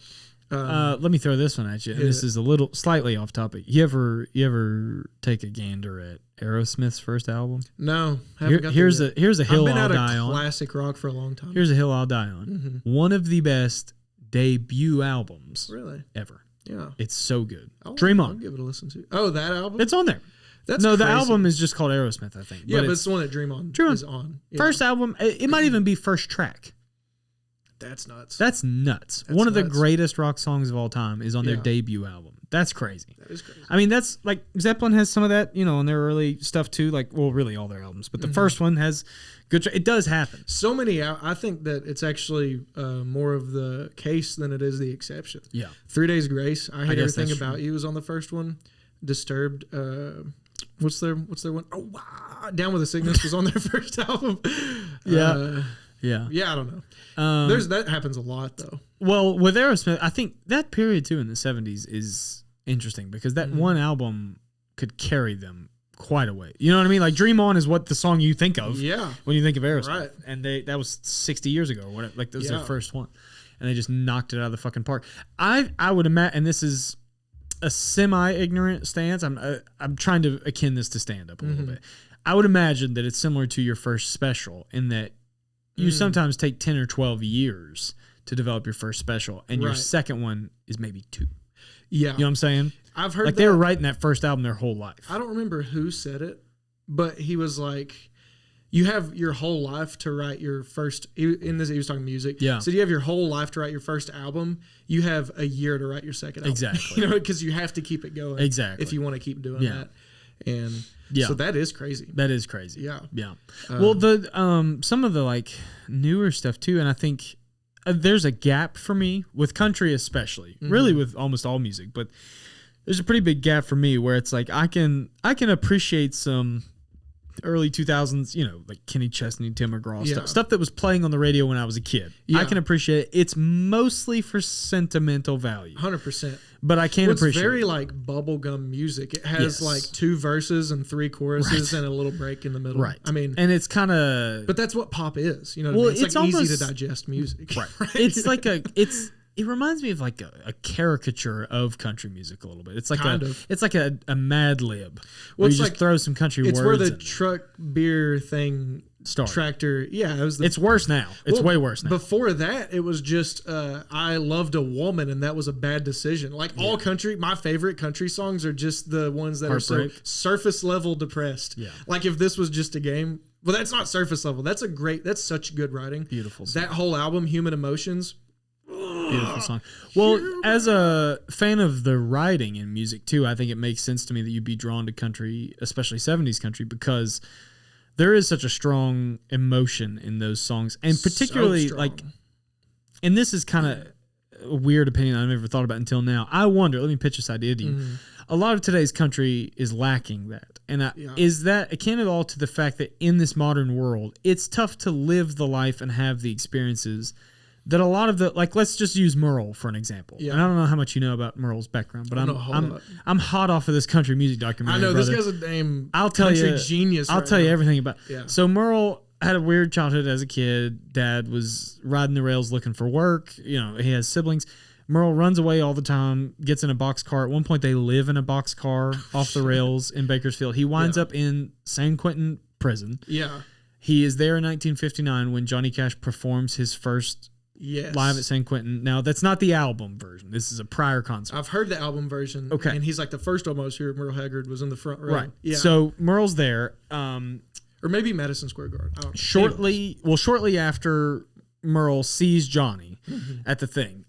Let me throw this one at you. And this is a little slightly off topic. You ever take a gander at Aerosmith's first album? No, haven't got here's there yet. here's a hill I've been I'll out die of on. classic rock for a long time. Here's a hill I'll die on. One of the best debut albums Really? ever. Yeah. It's so good. I'll Dream I'll On. give it a listen to. Oh, that album? It's on there. That's no, the crazy. album is just called Aerosmith, I think. Yeah, but it's the one that Dream On is on. Yeah. First album. It might even be first track. That's nuts. That's nuts. That's One of the nuts. greatest rock songs of all time is on their Yeah. debut album. That's crazy. That is crazy. I mean, that's like Zeppelin has some of that, on their early stuff too. Like, well, really all their albums, but the first one has good. It does happen. So many. I think that it's actually more of the case than it is the exception. Yeah. 3 Days Grace. I Hate guess Everything that's About true. You was on the first one. Disturbed. What's their one? Oh, wow. Down with the Sickness was on their first album. Yeah. Yeah, I don't know. That happens a lot though. Well, with Aerosmith, I think that period too in the 70s is interesting because that one album could carry them quite a way. You know what I mean? Like Dream On is what the song you think of when you think of Aerosmith. Right. And that was 60 years ago or whatever. Like that was their Yeah. first one. And they just knocked it out of the fucking park. I would imagine, and this is a semi-ignorant stance. I'm trying to akin this to stand-up a little bit. I would imagine that it's similar to your first special in that you sometimes take 10 or 12 years to develop your first special, and your second one is maybe 2. Yeah. You know what I'm saying? I've heard Like that. they were writing that first album their whole life. I don't remember who said it, but he was like, you have your whole life to write your first, in this, he was talking music. Yeah. So you have your whole life to write your first album. You have a year to write your second album. Exactly. Because you have to keep it going. Exactly. If you want to keep doing that. And so that is crazy. That is crazy. Yeah. Yeah. Well, the some of the like newer stuff too, and I think there's a gap for me with country especially, really with almost all music, but there's a pretty big gap for me where it's like I can appreciate some early 2000s, like Kenny Chesney, Tim McGraw stuff that was playing on the radio when I was a kid. Yeah. I can appreciate it. It's mostly for sentimental value. 100%. But I can't appreciate It's very it. like bubblegum music. It has like 2 verses and 3 choruses and a little break in the middle. Right. I mean, and it's kind of... but that's what pop is. You know what Well, I mean? It's like easy almost- to digest music. Right. It's like it reminds me of like a caricature of country music a little bit. It's like it's like a Mad Lib. Where it's you just like- throw some country It's words where the in there. truck beer thing Started. tractor. Yeah, it was the It's worse now. It's way worse now. Before that, it was just I loved a woman, and that was a bad decision. Like all country, my favorite country songs are just the ones that are so Heartbreak. surface level depressed. Yeah. Like if this was just a game. Well, that's not surface level. That's such good writing. Beautiful song. That whole album, Human Emotions. Beautiful song. Well, as a fan of the writing in music too, I think it makes sense to me that you'd be drawn to country, especially 70s country, because there is such a strong emotion in those songs. And particularly So like, strong. and this is kind of a weird opinion I've never thought about until now. I wonder, let me pitch this idea to you. A lot of today's country is lacking that. And is that akin at all to the fact that in this modern world, it's tough to live the life and have the experiences that a lot of the, like, let's just use Merle for an example. Yeah. And I don't know how much you know about Merle's background, but I know a whole lot. I'm hot off of this country music documentary. I know brother. this guy's a damn I'll tell country you, genius. I'll right tell you now. everything about. Yeah. So Merle had a weird childhood as a kid. Dad was riding the rails looking for work. He has siblings. Merle runs away all the time, gets in a boxcar. At one point, they live in a boxcar off the rails in Bakersfield. He winds up in San Quentin prison. Yeah. He is there in 1959 when Johnny Cash performs his first live at San Quentin. Now, that's not the album version. This is a prior concert. I've heard the album version. Okay. And he's like the first almost here. Merle Haggard was in the front row. Right. Yeah. So Merle's there. Or maybe Madison Square Garden. I don't know. Shortly after Merle sees Johnny at the thing,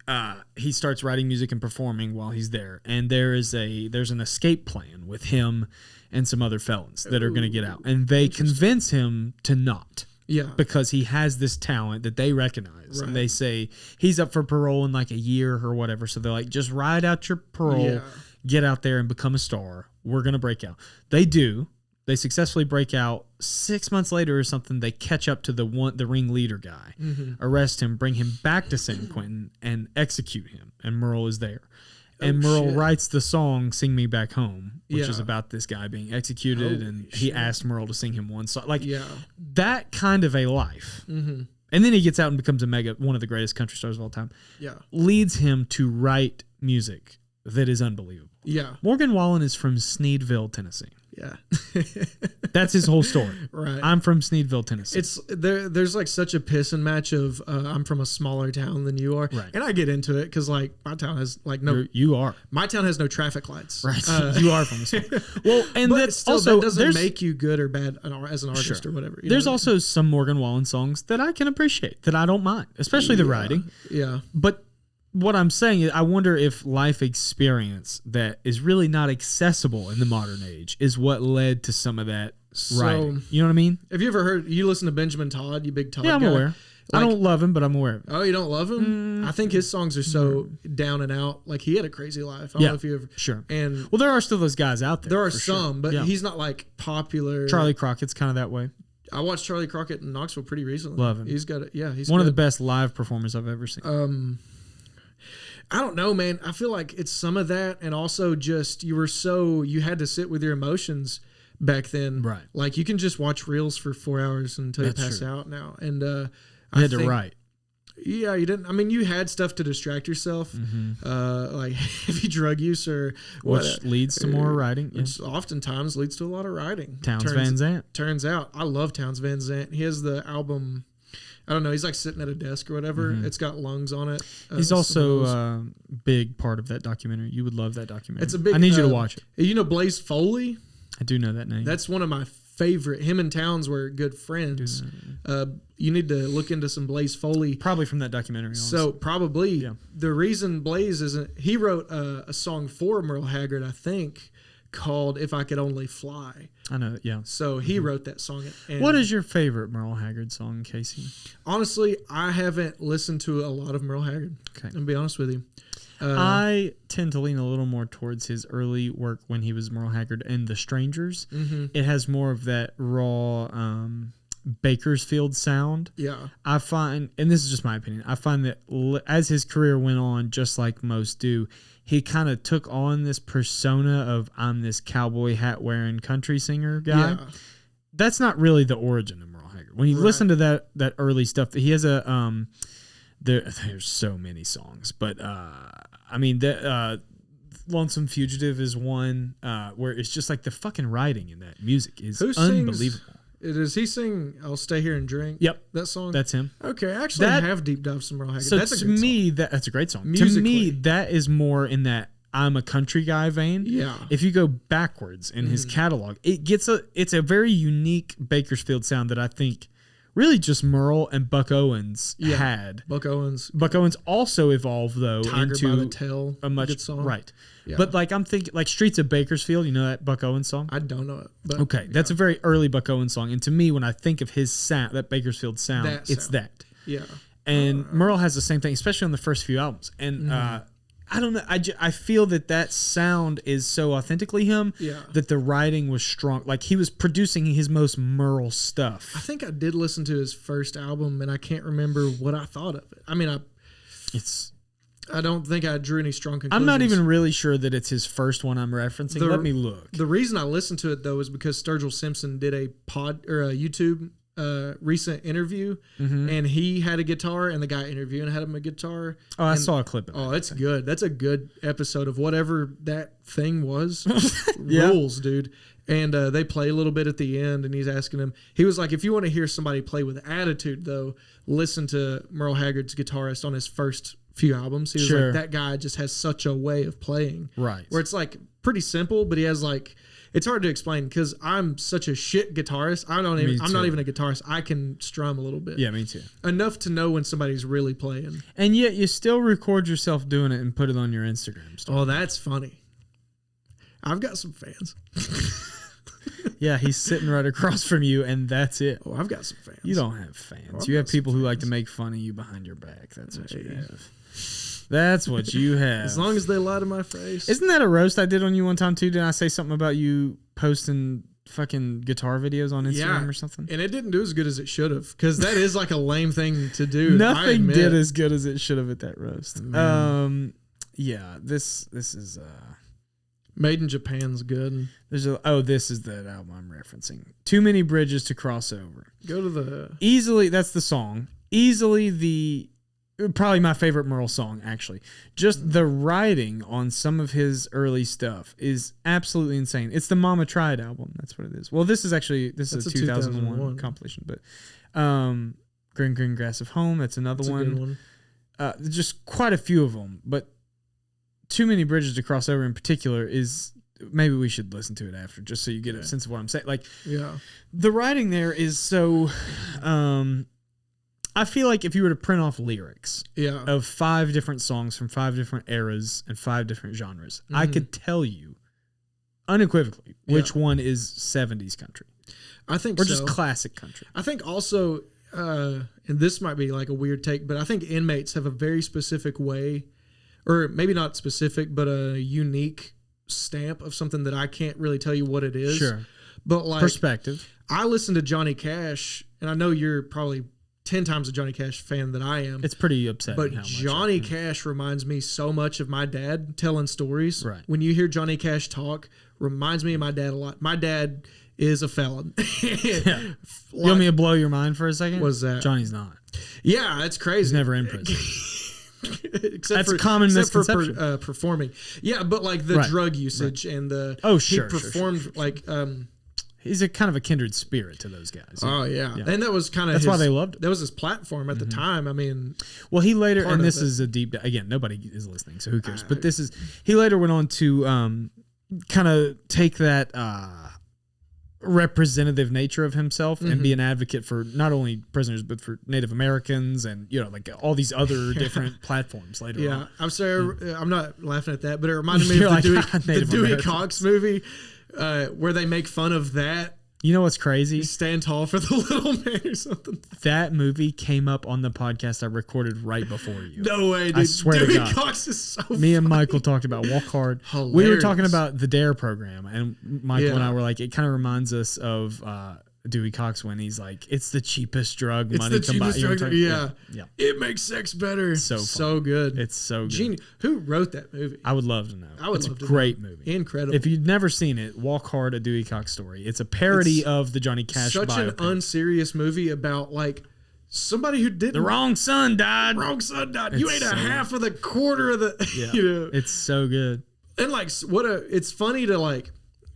he starts writing music and performing while he's there. And there's an escape plan with him and some other felons that are going to get out. And they convince him to not. Yeah. Because he has this talent that they recognize. Right. And they say he's up for parole in like a year or whatever. So they're like, just ride out your parole, get out there and become a star. We're going to break out. They do. They successfully break out. 6 months later or something, they catch up to the ringleader guy, arrest him, bring him back to San Quentin, and execute him. And Merle is there. And Merle writes the song "Sing Me Back Home," which is about this guy being executed, and he asked Merle to sing him one song. Like that kind of a life. And then he gets out and becomes one of the greatest country stars of all time. Yeah, leads him to write music that is unbelievable. Yeah, Morgan Wallen is from Sneedville, Tennessee. Yeah. That's his whole story. Right. I'm from Sneedville, Tennessee. It's there's like such a piss and match of I'm from a smaller town than you are. Right. And I get into it because like my town has like my town has no traffic lights. Right. You are from a small. Well, and that's still, also that doesn't make you good or bad as an artist or whatever. There's also some Morgan Wallen songs that I can appreciate, that I don't mind, especially the writing. Yeah. But what I'm saying is, I wonder if life experience that is really not accessible in the modern age is what led to some of that writing. You know what I mean? Have you ever heard? You listen to Benjamin Todd? You big Todd guy? I'm aware. Like, I don't love him, but I'm aware of it. Oh, you don't love him? I think his songs are so down and out. Like he had a crazy life. I don't know if you ever. Sure. And there are still those guys out there. There are some, but he's not like popular. Charlie Crockett's kind of that way. I watched Charlie Crockett in Knoxville pretty recently. Love him. He's got it. Yeah, he's one of the best live performers I've ever seen. I don't know, man. I feel like it's some of that, and also just you had to sit with your emotions back then. Right. Like you can just watch reels for 4 hours until you pass out now. And you had to write. Yeah, you didn't. I mean, you had stuff to distract yourself, like heavy drug use or which leads to more writing. Which oftentimes leads to a lot of writing. Townes Van Zandt. Turns out, I love Townes Van Zandt. He has the album. I don't know. He's like sitting at a desk or whatever. It's got lungs on it. He's also a big part of that documentary. You would love that documentary. It's a big. I need you to watch it. You know Blaze Foley? I do know that name. That's one of my favorite. Him and Townes were good friends. You need to look into some Blaze Foley. Probably from that documentary. Honestly. So probably the reason Blaze isn't. He wrote a song for Merle Haggard, I think, called "If I Could Only Fly." I know, yeah. So he wrote that song. And what is your favorite Merle Haggard song, Casey? Honestly, I haven't listened to a lot of Merle Haggard. Okay, I'm gonna be honest with you. I tend to lean a little more towards his early work when he was Merle Haggard and The Strangers. It has more of that raw Bakersfield sound. Yeah, I find, and this is just my opinion, I find that as his career went on, just like most do, he kind of took on this persona of I'm this cowboy hat wearing country singer guy. Yeah. That's not really the origin of Merle Haggard. When you listen to that early stuff, he has a there's so many songs, but I mean Lonesome Fugitive is one where it's just like the fucking writing in that music is unbelievable. Does he sing "I'll Stay Here and Drink"? Yep, that song. That's him. Okay, actually, I have deep dived some Merle Haggard. So that's to me, that's a great song. Musically. To me, that is more in that I'm a country guy vein. Yeah. If you go backwards in his catalog, it's a very unique Bakersfield sound that I think really just Merle and Buck Owens had. Buck Owens also evolved though into by the Tail, a much good song. Right. Yeah. But like I'm thinking like Streets of Bakersfield, you know that Buck Owens song? I don't know it. But okay, that's a very early Buck Owens song. And to me, when I think of his sound, that Bakersfield sound, it's that. Yeah. And Merle has the same thing, especially on the first few albums. And I don't know. I feel that sound is so authentically him that the writing was strong. Like he was producing his most Merle stuff. I think I did listen to his first album, and I can't remember what I thought of it. I mean, I don't think I drew any strong conclusions. I'm not even really sure that it's his first one I'm referencing. Let me look. The reason I listened to it though is because Sturgill Simpson did a YouTube recent interview, and he had a guitar, and the guy interviewing had him a guitar. Oh, I saw a clip of that. Oh, it's good. That's a good episode of whatever that thing was. Yeah. Rules, dude. And they play a little bit at the end, and he's asking him. He was like, if you want to hear somebody play with attitude, though, listen to Merle Haggard's guitarist on his first few albums. He was Sure. like, that guy just has such a way of playing. Right. Where it's like pretty simple, but he has like, it's hard to explain because I'm such a shit guitarist. I'm not even a guitarist. I can strum a little bit. Yeah, me too. Enough to know when somebody's really playing. And yet you still record yourself doing it and put it on your Instagram story. Oh, that's funny. I've got some fans. Yeah, he's sitting right across from you, and that's it. Oh, I've got some fans. You don't have fans. Oh, You have people who like to make fun of you behind your back. That's what you have. That's what you have. As long as they lie to my face. Isn't that a roast I did on you one time too? Did I say something about you posting fucking guitar videos on Instagram or something? And it didn't do as good as it should have, because that is like a lame thing to do. Nothing did as good as it should have at that roast. Yeah, this is Made in Japan's good. this is that album I'm referencing. Too Many Bridges to Cross Over. Go to the Easily, that's the song. Easily probably my favorite Merle song, actually. Just the writing on some of his early stuff is absolutely insane. It's the Mama Tried album. That's what it is. Well, this is a 2001 compilation, but Green Green Grass of Home, that's another one. Good one. Just quite a few of them, but Too Many Bridges to Cross Over in particular is, maybe we should listen to it after just so you get a sense of what I'm saying. Like, the writing there is so I feel like if you were to print off lyrics of 5 different songs from 5 different eras and 5 different genres, I could tell you unequivocally which one is 70s country. I think or just classic country. I think also, and this might be like a weird take, but I think Inmates have a very specific way, or maybe not specific, but a unique stamp of something that I can't really tell you what it is. Sure. But like perspective. I listen to Johnny Cash, and I know you're probably 10 times a Johnny Cash fan than I am. It's pretty upsetting. But Johnny Cash reminds me so much of my dad telling stories. Right. When you hear Johnny Cash talk, reminds me of my dad a lot. My dad is a felon. You want me to blow your mind for a second? What's that? Johnny's not. Yeah, that's crazy. He's never in prison. That's a common misconception. For performing. Yeah, but like the drug usage and the... Oh, sure. He performed like... He's a kind of a kindred spirit to those guys. Oh, yeah. And that was kind of That's why they loved him. That was his platform at the time. I mean... Well, he later... And this is a deep... Again, nobody is listening, so who cares? But this is... He later went on to kind of take that representative nature of himself and be an advocate for not only prisoners, but for Native Americans and, you know, like all these other different platforms later on. I'm sorry. I'm not laughing at that, but it reminded me of the Dewey Cox movie where they make fun of that. You know what's crazy? Stand Tall for the Little Man or something. That movie came up on the podcast I recorded right before you. No way, dude. I swear Dewey to God. Cox is so Me and Michael talked about Walk Hard. Hilarious. We were talking about the DARE program, and Michael and I were like, it kind of reminds us of Dewey Cox when he's like, it's the cheapest drug money can buy. Yeah. It makes sex better. So good. It's so good. Genius. Who wrote that movie? I would love to know. It's a great movie. Incredible. If you've never seen it, Walk Hard, a Dewey Cox story. It's a parody of the Johnny Cash such biopic. an unserious movie about like somebody who didn't. The wrong son died. You ate a half of the quarter of the. Yeah. You know. It's so good. And like it's funny to like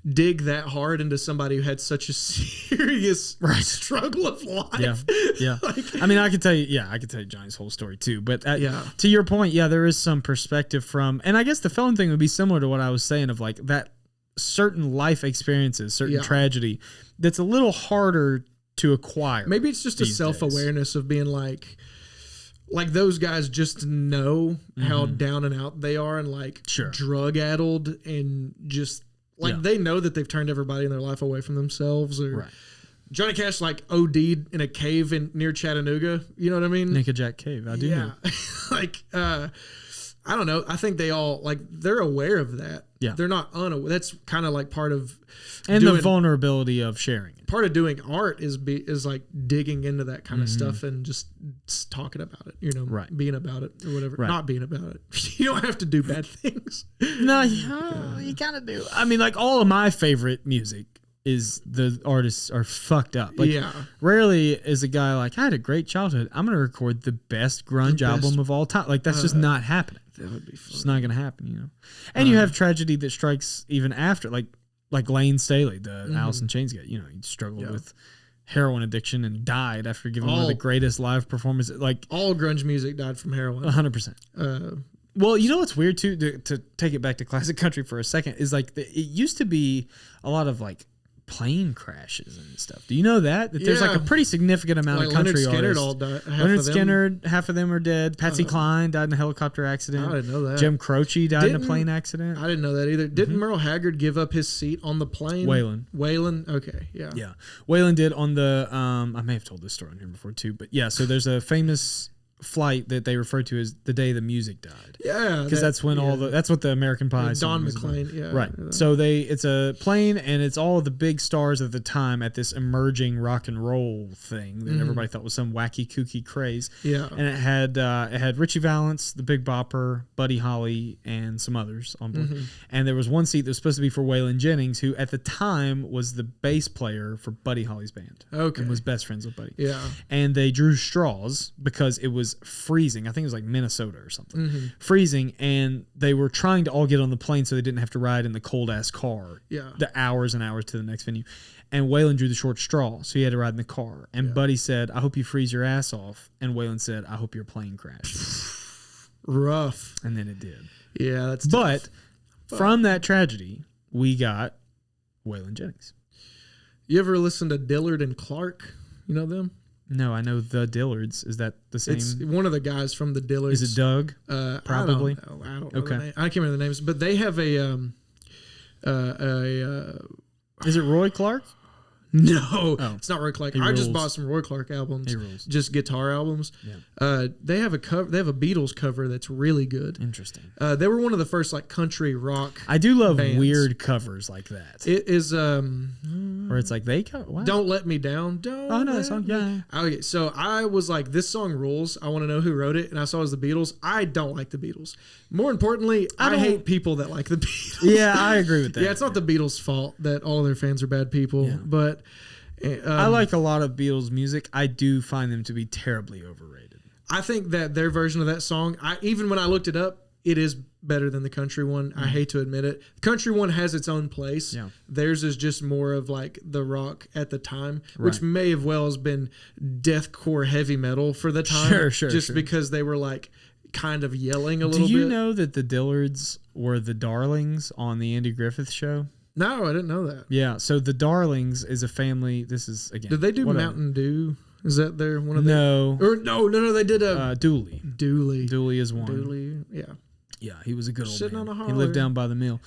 dig that hard into somebody who had such a serious struggle of life. Yeah. I mean, I could tell you Johnny's whole story too, but to your point, there is some perspective from, and I guess the felon thing would be similar to what I was saying of like that certain life experiences, certain tragedy that's a little harder to acquire. Maybe it's just a self-awareness of being like those guys just know how down and out they are and like drug-addled and just they know that they've turned everybody in their life away from themselves. Or Johnny Cash like OD'd in a cave near Chattanooga. You know what I mean? Nickajack Cave. I do know. Like, I don't know. I think they all they're aware of that. Yeah. They're not unaware. That's kind of like part of the vulnerability of sharing it. Part of doing art is like digging into that kind of stuff and just talking about it, you know, being about it or whatever. Not being about it. You don't have to do bad things. No, you kind of do. I mean, like all of my favorite music is the artists are fucked up. Like, Yeah. rarely is a guy like, I had a great childhood, I'm gonna record the best grunge album of all time. Like, that's just not happening. That would be fun. It's not gonna happen, you know. And you have tragedy that strikes even after, like Lane Staley, the Alice in Chains guy. You know, he struggled with heroin addiction and died after giving one of the greatest live performances. Like, all grunge music died from heroin. 100%. Well, you know what's weird too, to take it back to classic country for a second, is like it used to be a lot of like plane crashes and stuff. Do you know that there's like a pretty significant amount of country artists? Leonard Skinner, half of them are dead. Patsy Cline died in a helicopter accident. I didn't know that. Jim Croce died in a plane accident. I didn't know that either. Didn't Merle Haggard give up his seat on the plane? Waylon. Okay, yeah. Yeah, Waylon did on the. I may have told this story on here before too, but yeah. So there's a famous flight that they refer to as the day the music died. Yeah, because that's when that's what the American Pie song Don McLean. Yeah, right. So it's a plane and it's all of the big stars of the time at this emerging rock and roll thing that everybody thought was some wacky kooky craze. Yeah, and it had Richie Valens, the Big Bopper, Buddy Holly, and some others on board. And there was one seat that was supposed to be for Waylon Jennings, who at the time was the bass player for Buddy Holly's band. Okay, and was best friends with Buddy. Yeah, and they drew straws because it was freezing. I think it was like Minnesota or something. Freezing, and they were trying to all get on the plane so they didn't have to ride in the cold ass car. Yeah, the hours and hours to the next venue. And Waylon drew the short straw, so he had to ride in the car. And Buddy said, "I hope you freeze your ass off." And Waylon said, "I hope your plane crashes." Rough. And then it did. Yeah, that's but tough. From that tragedy, we got Waylon Jennings. You ever listen to Dillard and Clark? You know them? No, I know the Dillards. Is that the same? It's one of the guys from the Dillards. Is it Doug? Probably. I don't know. Okay. I can't remember the names, but they have Is it Roy Clark? No, it's not Roy Clark. I just bought some Roy Clark albums, just guitar albums. Yeah. They have a cover. They have a Beatles cover that's really good. Interesting. They were one of the first like country rock. I do love bands. Weird covers like that. It is where it's like they wow. Don't Let Me Down. Don't. Oh no, that song. Yeah. Okay, so I was like, this song rules. I want to know who wrote it, and I saw it was the Beatles. I don't like the Beatles. More importantly, I hate people that like the Beatles. Yeah, I agree with that. Yeah, it's not the Beatles' fault that all their fans are bad people, but I like a lot of Beatles music. I do find them to be terribly overrated. I think that their version of that song, even when I looked it up, it is better than the country one. I hate to admit it. The country one has its own place. Yeah. Theirs is just more of like the rock at the time, which may have well has been deathcore heavy metal for the time. Sure. Because they were like kind of yelling a little bit. Do you know that the Dillards were the Darlings on the Andy Griffith Show? No, I didn't know that. Yeah, so the Darlings is a family. This is again. Did they do Mountain Dew? Is that their one of their? No. Or no. They did a Dooley. Dooley is one. Dooley, yeah. Yeah, he was a good old Sitting man. on a He lived down by the mill.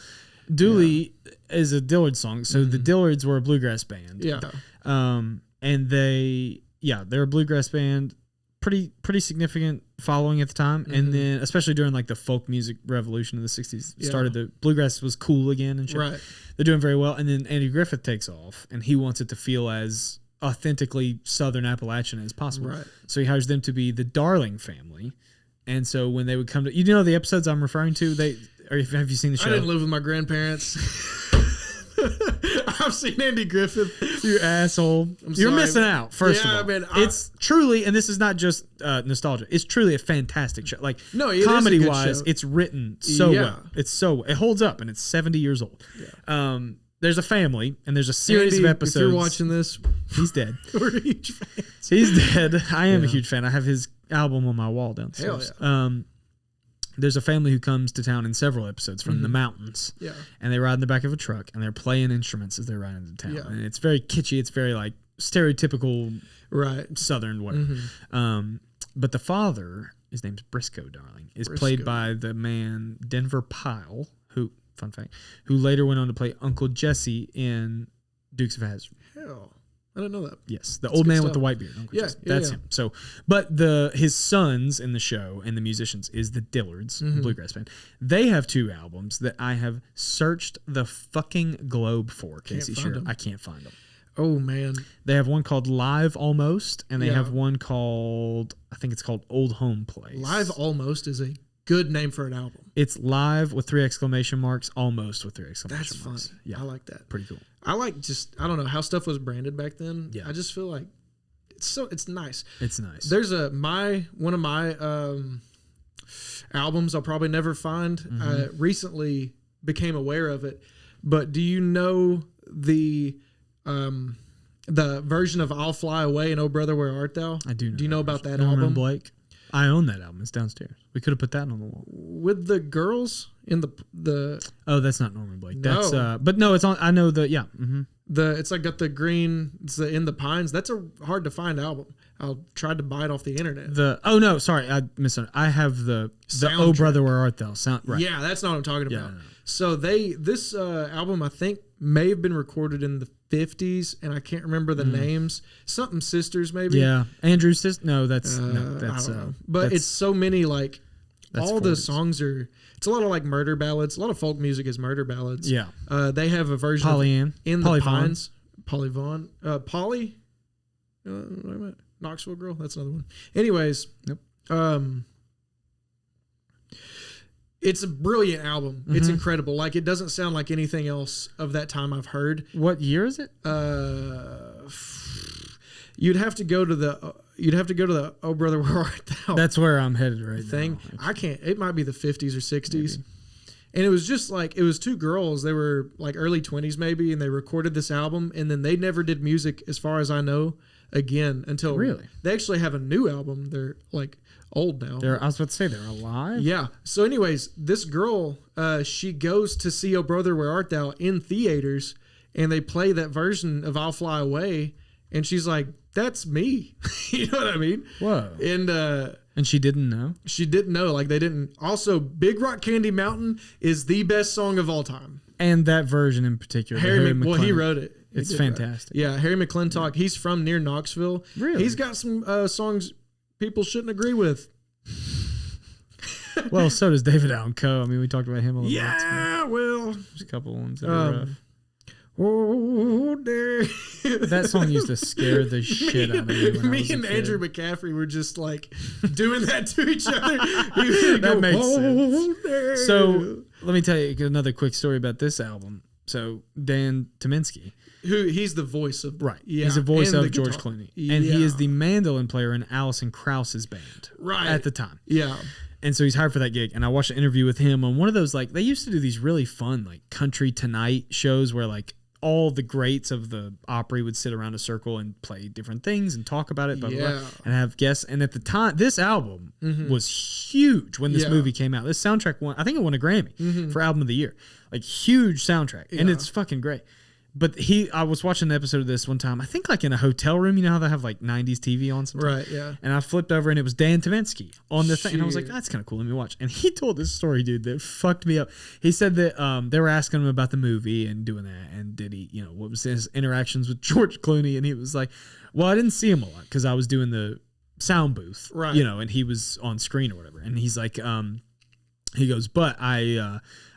Dooley is a Dillard song. So the Dillards were a bluegrass band. Yeah. And they're a bluegrass band. Pretty significant following at the time, and then especially during like the folk music revolution of the 60s started, the bluegrass was cool again and shit. Right. They're doing very well, and then Andy Griffith takes off and he wants it to feel as authentically Southern Appalachian as possible. Right. So he hires them to be the Darling family. And so when they would come to, you know, the episodes I'm referring to, have you seen the show? I didn't live with my grandparents. I've seen Andy Griffith. You asshole. You're missing out, first of all. Man, it's truly, and this is not just nostalgia, it's truly a fantastic show. Like, it comedy-wise, it's written so well. It holds up, and it's 70 years old. Yeah. There's a family, and there's a series of episodes. If you're watching this, he's dead. We're huge fans. He's dead. I am a huge fan. I have his album on my wall downstairs. Hell yeah. There's a family who comes to town in several episodes from the mountains. Yeah. And they ride in the back of a truck, and they're playing instruments as they're riding into town. Yeah. And it's very kitschy. It's very like stereotypical Southern whatever. But the father, his name's Briscoe Darling, is played by the man Denver Pyle, who, fun fact, who later went on to play Uncle Jesse in Dukes of Hazzard. Hell, I didn't know that. Yes, the old man with the white beard. Uncle Jesse. That's him. So, but his sons in the show and the musicians is the Dillards, bluegrass band. They have 2 albums that I have searched the fucking globe for. Casey Shearer, I can't find them. Oh man, they have one called Live Almost, and they have one called, I think it's called Old Home Place. Live Almost is a good name for an album. It's live with 3 exclamation marks, almost with 3 exclamation That's marks. funny. Yeah, I like that. pretty cool. I like I don't know how stuff was branded back then. Yeah. I just feel like it's nice. It's nice. There's one of my albums I'll probably never find. I recently became aware of it, but do you know the version of "I'll Fly Away" and "Oh Brother Where Art Thou"? I do know. Do you know about that Norman album? Blake. I own that album. It's downstairs. We could have put that on the wall. With the girls in the Oh, that's not Norman Blake. No. That's but no, it's on. I know yeah. Mm-hmm. it's like got the green. It's the In the Pines. That's a hard to find album. I tried to buy it off the internet. No, sorry, I misunderstood. I have the "Oh Brother Where Art Thou" sound right. Yeah, that's not what I'm talking about. no. So this album I think may have been recorded in the 50s, and I can't remember the names. Something Sisters maybe. Yeah, Andrew's sister. No, that's I don't know. But it's so many like all 40s. the songs are. It's a lot of like murder ballads. A lot of folk music is murder ballads. Yeah. They have a version Pollyann. of In Polly the Vaughan. Pines. Polly Vaughan. Polly. Wait a minute. Knoxville Girl. That's another one. Anyways. Yep. It's a brilliant album. It's incredible. Like it doesn't sound like anything else of that time I've heard. What year is it? You'd have to go to the "Oh Brother Where Art Thou" That's where I'm headed right thing. now. I can't. It might be the 50s or 60s. Maybe. And it was just like it was two girls. They were like early 20s maybe, and they recorded this album, and then they never did music as far as I know again until Really? They actually have a new album. They're like old now. I was about to say they're alive. Yeah. So, anyways, this girl, she goes to see "Oh Brother Where Art Thou" in theaters, and they play that version of "I'll Fly Away," and she's like, "That's me." You know what I mean? Whoa. And she didn't know. she didn't know. Like they didn't. Also, "Big Rock Candy Mountain" is the best song of all time. And that version in particular. Well, he wrote it. He It's did fantastic. write it. Yeah, Harry McClintock. He's from near Knoxville. Really? He's got some songs people shouldn't agree with. Well, so does David Allen Coe. I mean, we talked about him a little bit. Yeah, well, There's a couple ones that are rough. Oh, there. That song used to scare the shit out of me. When I was a and kid. Andrew McCaffrey were just like doing that to each other. That makes sense. There. So let me tell you another quick story about this album. So Dan Tyminski, he's the voice of yeah, he's the voice and of the George guitar. Clooney, and he is the mandolin player in Alison Krauss's band at the time. Yeah. And so he's hired for that gig, and I watched an interview with him on one of those, like, they used to do these really fun, like, Country Tonight shows where, like, all the greats of the Opry would sit around a circle and play different things and talk about it, blah, blah, blah, and have guests. And at the time, this album was huge when this movie came out. This soundtrack I think it won a Grammy for Album of the Year. Like, huge soundtrack, and it's fucking great. But I was watching an episode of this one time, I think like in a hotel room, you know how they have like 90s TV on sometimes? Right, yeah. And I flipped over and it was Dan Tyminski on the thing. And I was like, that's kind of cool. Let me watch. And he told this story, dude, that fucked me up. He said that they were asking him about the movie and doing that. And did he, what was his interactions with George Clooney? And he was like, well, I didn't see him a lot because I was doing the sound booth, right? And he was on screen or whatever. And he's like, he goes, but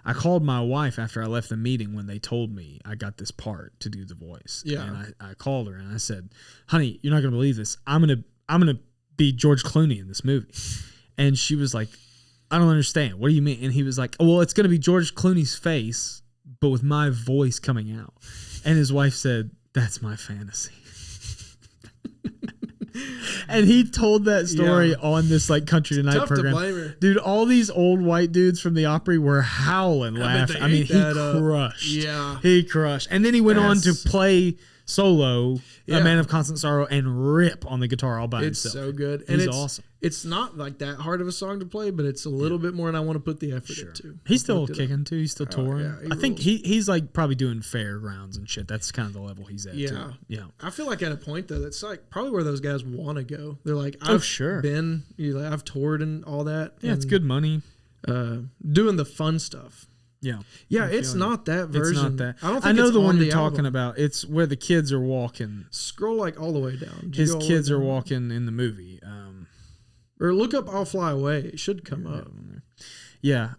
I called my wife after I left the meeting when they told me I got this part to do the voice. Yeah. And I called her and I said, honey, you're not going to believe this. I'm going to be George Clooney in this movie. And she was like, I don't understand. What do you mean? And he was like, well, it's going to be George Clooney's face, but with my voice coming out. And his wife said, that's my fantasy. And he told that story on this like Country Tonight Tough program. to blame her. Dude, all these old white dudes from the Opry were howling, laughing. I mean, he crushed. Yeah. He crushed. And then he went on to play solo, A Man of Constant Sorrow, and rip on the guitar all by himself. It's so good. And He's it's awesome. It's not like that hard of a song to play, but it's a little bit more than I want to put the effort into. He's still kicking too. He's still touring. Yeah, I think he's like probably doing fairgrounds and shit. That's kind of the level he's at too. Yeah. I feel like at a point though, that's like probably where those guys want to go. They're like, I've toured and all that. Yeah, it's good money. Doing the fun stuff. Yeah. Yeah, it's not that version. It's not that. I don't think I know it's the one on you're the talking album. about. It's where the kids are walking. Scroll like all the way down. His kids are walking in the movie. Or look up "I'll Fly Away." It should come up. Yeah.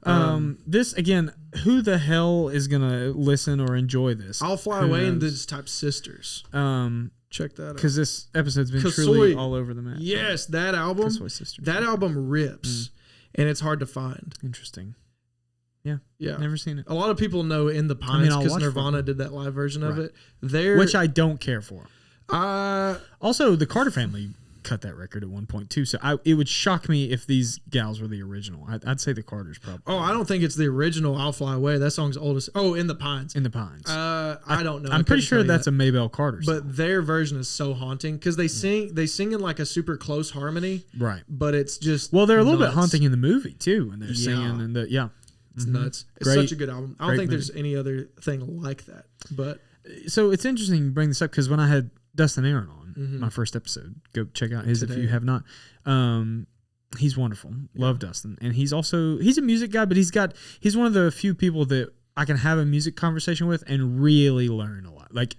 This again. Who the hell is gonna listen or enjoy this? "I'll Fly Away" and just type "sisters." Check that out. Because this episode's been Kasoi. truly all over the map. Yes, that album. Kasoi Sisters. That album rips. and it's hard to find. Interesting. Yeah. Yeah. Never seen it. A lot of people know In the Pines I'll because watch Nirvana for it. did that live version of Right. it. There, Which I don't care for. uh, Also, the Carter family cut that record at one point too, so it would shock me if these gals were the original. I'd say the Carters probably. oh, I don't think it's the original I'll Fly Away. That song's oldest. Oh, In the Pines. In the Pines. I don't know. I'm pretty sure that's a Maybelle Carter song. But their version is so haunting because they sing in like a super close harmony. Right. But it's just Well, they're a little bit nuts. haunting in the movie too, and they're Yeah. singing and It's nuts. It's Great- such a good album. I don't great think movie. there's any other thing like that. But So it's interesting you bring this up because when I had Dustin Aaron on my first episode, go check out his if you have not. He's wonderful. Love Dustin, and he's a music guy, but he's one of the few people that I can have a music conversation with and really learn a lot. Like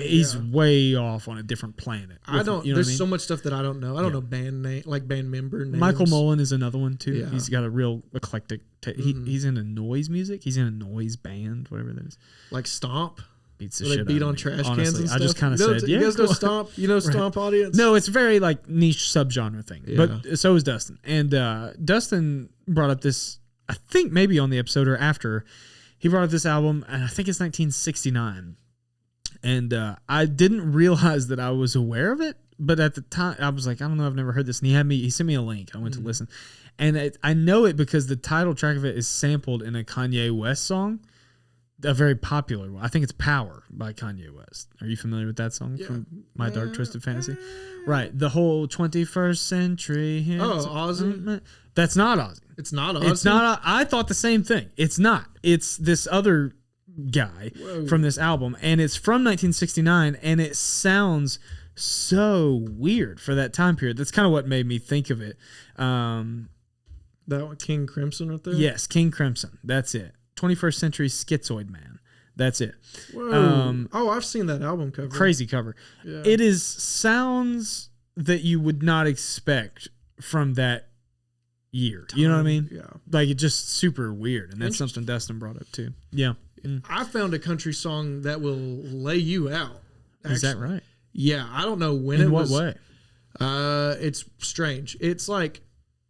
he's way off on a different planet. I don't. You know there's what I mean? so much stuff that I don't know. I don't know band name, like band member names. Michael Mullen is another one too. Yeah. He's got a real eclectic. He's into noise music. He's in a noise band, whatever that is. like Stomp. Beats the Where they shit beat out on of me. trash cans Honestly, and I stuff. just kind of You know, said, you guys know cool. Stomp. You know Stomp audience. No, it's very like niche subgenre thing. Yeah. But so is Dustin. And Dustin brought up this, I think maybe on the episode or after, he brought up this album, and I think it's 1969. And I didn't realize that I was aware of it, but at the time I was like, I don't know, I've never heard this. And he sent me a link. I went to listen. And I know it because the title track of it is sampled in a Kanye West song. A very popular one. I think it's Power by Kanye West. Are you familiar with that song from My Dark Twisted Fantasy? Right. The whole 21st century. Oh, Ozzy? That's not Ozzy. It's not Ozzy. It's not. I thought the same thing. It's not. It's this other guy from this album, and it's from 1969, and it sounds so weird for that time period. That's kind of what made me think of it. That one, King Crimson right there? Yes, King Crimson. That's it. 21st Century Schizoid Man. That's it. Whoa. I've seen that album cover. Crazy cover. Yeah. It is sounds that you would not expect from that year. You know what I mean? Yeah. Like it's just super weird, and that's something Dustin brought up too. Yeah. I found a country song that will lay you out. Actually. Is that right? Yeah, I don't know when In what way? It's strange. It's like,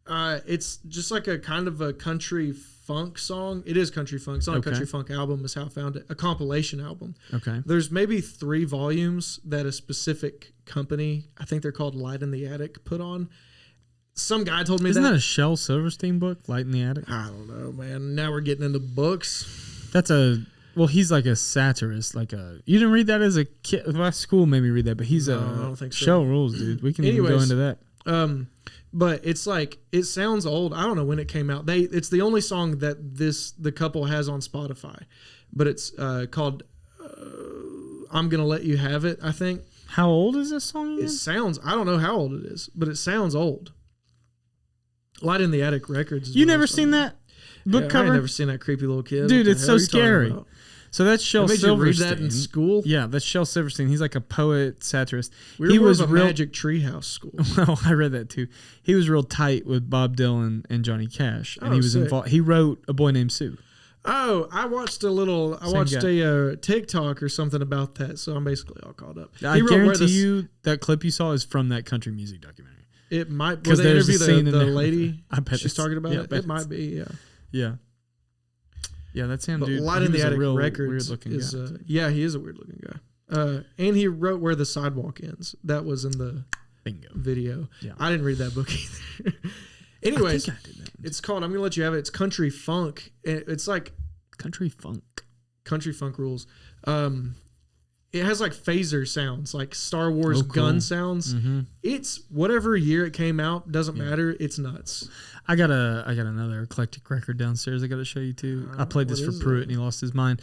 it's just like a kind of a country funk song. It is country funk. It's not a country funk album is how I found it. A compilation album. Okay. There's maybe 3 volumes that a specific company, I think they're called Light in the Attic, put on. Some guy told me Isn't that a Shel Silverstein book, Light in the Attic? I don't know, man. Now we're getting into books. Well, he's like a satirist. You didn't read that as a kid? My school made me read that, but he's I don't think so. Shel rules, dude. We can even go into that. But it's like, it sounds old. I don't know when it came out. It's the only song that the couple has on Spotify, but it's called I'm Gonna Let You Have It, I think. How old is this song again? It sounds, I don't know how old it is, but it sounds old. Light in the Attic Records. You never seen that book cover? I ain't never seen that creepy little kid. Dude, What the it's hell so are you talking scary. about? So that's Shel They made you read Silverstein. that in school? Yeah, that's Shel Silverstein. He's like a poet, satirist. We were a Magic Treehouse school. Well, I read that too. He was real tight with Bob Dylan and Johnny Cash, and he was sick. involved. He wrote A Boy Named Sue. Oh, I watched a TikTok or something about that, so I'm basically all caught up. I guarantee you that clip you saw is from that country music documentary. It might, because they there's a interview scene in the there. lady. I bet she's talking about it. It might be, yeah. Yeah. Yeah, that's him, But dude. Light in the Attic Records weird-looking is, guy. he is a weird-looking guy. And he wrote Where the Sidewalk Ends. That was in the Bingo video. Yeah. I didn't read that book either. Anyways, I think I did that. it's called, I'm going to let you have it. It's country funk. It's like Country funk. country funk rules. It has like phaser sounds, like Star Wars gun sounds. Mm-hmm. It's whatever year it came out, doesn't matter. It's nuts. I got another eclectic record downstairs I got to show you too. I played this for Pruitt and he lost his mind.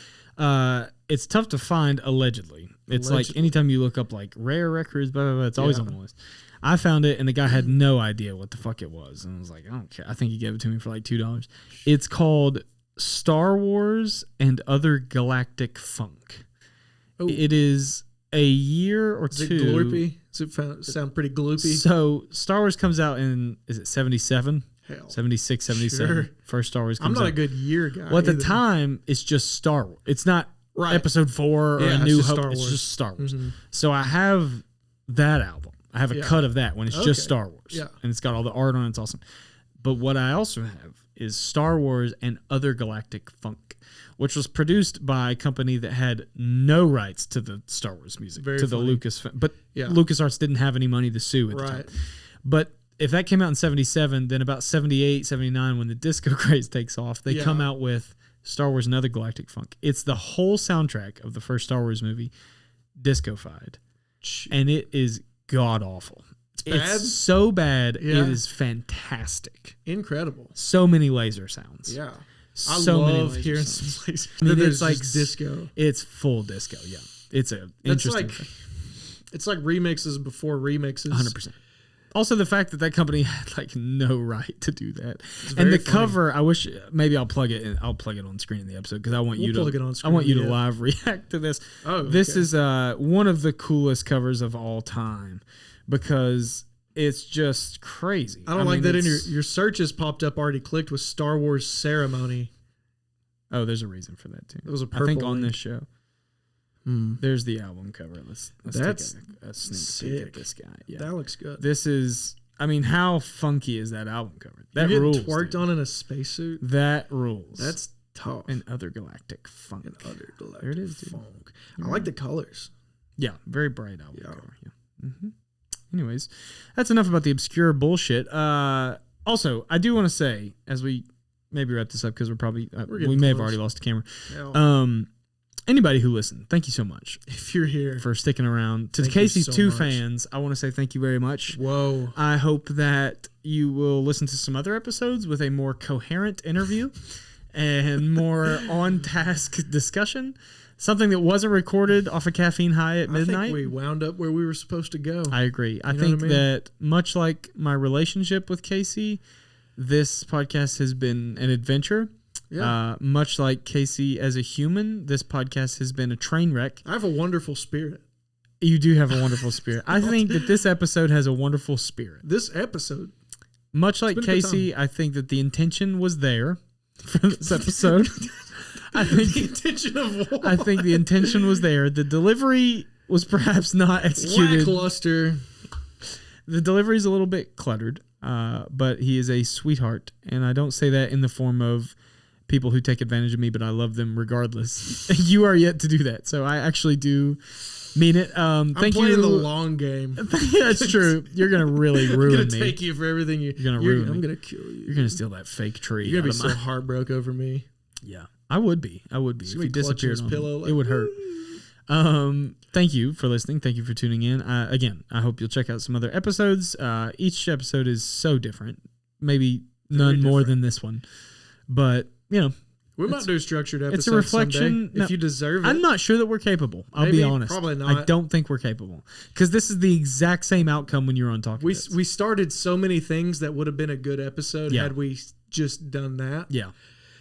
It's tough to find allegedly. It's like anytime you look up like rare records, blah, blah, blah, it's always on the list. I found it and the guy had no idea what the fuck it was. And I was like, I don't care. I think he gave it to me for like $2. It's called Star Wars and Other Galactic Funk. Oh. It is a year or Is two. it gloopy? Does it sound pretty gloopy? So Star Wars comes out in, is it 77? Hell. 76, 77. Sure. First Star Wars I'm comes not out. a good year guy. Well, at the either. time, it's just Star Wars. It's not Right. Episode 4 or Yeah, A it's New just Hope. Star It's Wars. just Star Wars. Mhm. So I have that album. I have a cut of that when it's just Okay. Star Wars. Yeah. And it's got all the art on it. It's awesome. But what I also have is Star Wars and Other Galactic Funk, which was produced by a company that had no rights to the Star Wars music, Very to the funny. Lucas. But LucasArts didn't have any money to sue at the time. But if that came out in 77, then about 78, 79, when the disco craze takes off, they come out with Star Wars and Other Galactic Funk. It's the whole soundtrack of the first Star Wars movie, disco-fied. And it is god-awful. It's so bad, it is fantastic. Incredible. So many laser sounds. Yeah. I love hearing some lasers. I mean, it's like disco. It's full disco, yeah. It's a interesting thing. It's like remixes before remixes. 100%. Also, the fact that company had like no right to do that, and the cover. I wish maybe I'll plug it. I'll plug it on screen in the episode because I want you to. Plug it on screen, I want you to live react to this. Oh, this is one of the coolest covers of all time because it's just crazy. I mean, that in your searches popped up already clicked with Star Wars Ceremony. Oh, there's a reason for that too. It was a purple I think on link. this show. There's the album cover. Let's take a sneak peek at this guy. Yeah, that looks good. This is, I mean, how funky is that album cover? That you rules. Twerked on in a spacesuit. That rules. That's tough. And Other Galactic Funk. There it is, dude. Funk. I like the colors. Yeah, very bright album cover. Yeah. Anyways, that's enough about the obscure bullshit. Also, I do want to say, as we maybe wrap this up because we may have already lost the camera. Yeah. Anybody who listened, thank you so much. If you're here. For sticking around. To Thank Casey's you so 2 much. fans, I want to say thank you very much. Whoa. I hope that you will listen to some other episodes with a more coherent interview and more on-task discussion. Something that wasn't recorded off a caffeine high at midnight. I think we wound up where we were supposed to go. I agree. I think that much like my relationship with Casey, this podcast has been an adventure. Yeah. Much like Casey as a human, this podcast has been a train wreck. I have a wonderful spirit. You do have a wonderful spirit. I think that this episode has a wonderful spirit. This episode. Much like Casey, I think that the intention was there for this episode. I think the intention of what? I think the intention was there. The delivery was perhaps not executed. Lackluster. The delivery is a little bit cluttered, but he is a sweetheart, and I don't say that in the form of people who take advantage of me, but I love them regardless. You are yet to do that, so I actually do mean it. I'm playing the long game. That's true. You're gonna really ruin me. I'm gonna take you for everything you're gonna ruin me. I'm gonna kill you. You're gonna steal that fake tree. You're gonna be so heartbroken over me. Yeah, I would be. If you disappeared on pillow, it would hurt. Thank you for listening. Thank you for tuning in. Again, I hope you'll check out some other episodes. Each episode is so different. Maybe none more than this one, but you know, we might do structured episodes. It's a reflection. If you deserve it. I'm not sure that we're capable. I'll be honest. Probably not. I don't think we're capable because this is the exact same outcome when you're on Talking. We started so many things that would have been a good episode had we just done that. Yeah,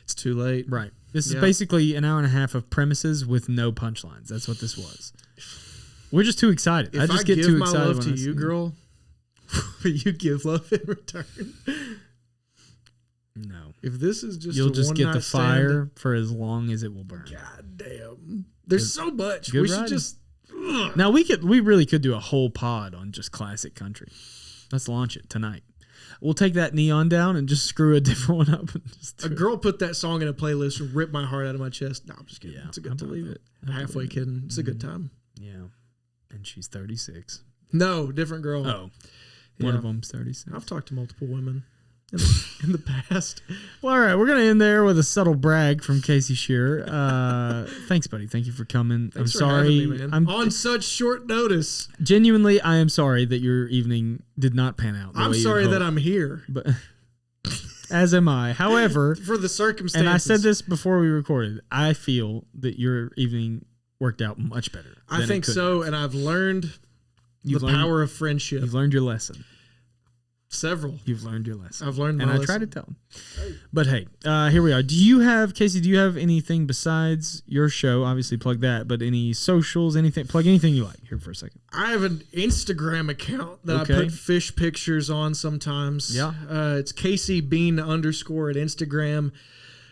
it's too late. Right. This is basically an hour and a half of premises with no punchlines. That's what this was. We're just too excited. I just get too excited. I give my love to you, girl. Will you give love in return? No. If this is just you'll just get the fire for as long as it will burn. God damn. There's so much. We should just Now we really could do a whole pod on just classic country. Let's launch it tonight. We'll take that neon down and just screw a different one up. And just a girl put that song in a playlist and ripped my heart out of my chest. No, I'm just kidding. Yeah, it's a good time. Halfway kidding. It's a good time. Yeah. And she's 36. No, different girl. Oh. One of them's 36. I've talked to multiple women in the past. Well, all right. We're going to end there with a subtle brag from Casey Shearer. Thanks, buddy. Thank you for coming. Thanks I'm for sorry. Having me, man. On such short notice. Genuinely, I am sorry that your evening did not pan out. I'm sorry that I'm here. But as am I. However, for the circumstances. And I said this before we recorded, I feel that your evening worked out much better. I think so, and I've learned the power of friendship. You've learned your lesson. Several. You've learned your lesson. I've learned my lesson. And I try to tell them. But hey, here we are. Casey, do you have anything besides your show? Obviously plug that, but any socials, anything, plug anything you like here for a second. I have an Instagram account that I put fish pictures on sometimes. Yeah. It's Casey Bean _ at Instagram.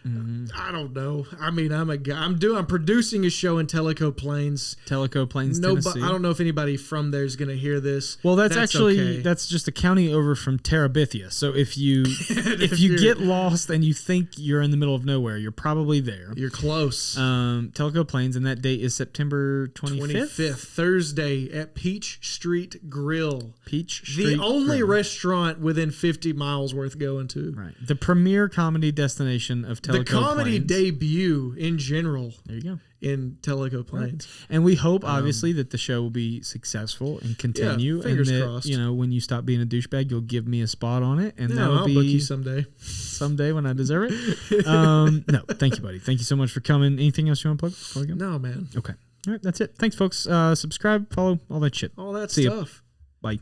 I don't know. I mean, I'm a guy. I'm producing a show in Tellico Plains. Tellico Plains, No, but Tennessee. I don't know if anybody from there is going to hear this. Well, that's actually okay. that's just a county over from Terabithia. So if you if you get lost and you think you're in the middle of nowhere, you're probably there. You're close. Tellico Plains, and that date is September 25th. Thursday at Peach Street Grill. Peach Street. The only Grill. restaurant within 50 miles worth going to. Right. The premier comedy destination of Tellico Plains. The comedy debut in general. There you go. In Tellico Plains. Right. And we hope, obviously, that the show will be successful and continue. Fingers and that, crossed. You know, when you stop being a douchebag, you'll give me a spot on it. And that'll I'll be book you someday. Someday when I deserve it. No, thank you, buddy. Thank you so much for coming. Anything else you want to plug before we go? No, man. Okay. All right, that's it. Thanks, folks. Subscribe, follow, all that shit. All that See stuff. Ya. Bye.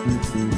Mm-hmm.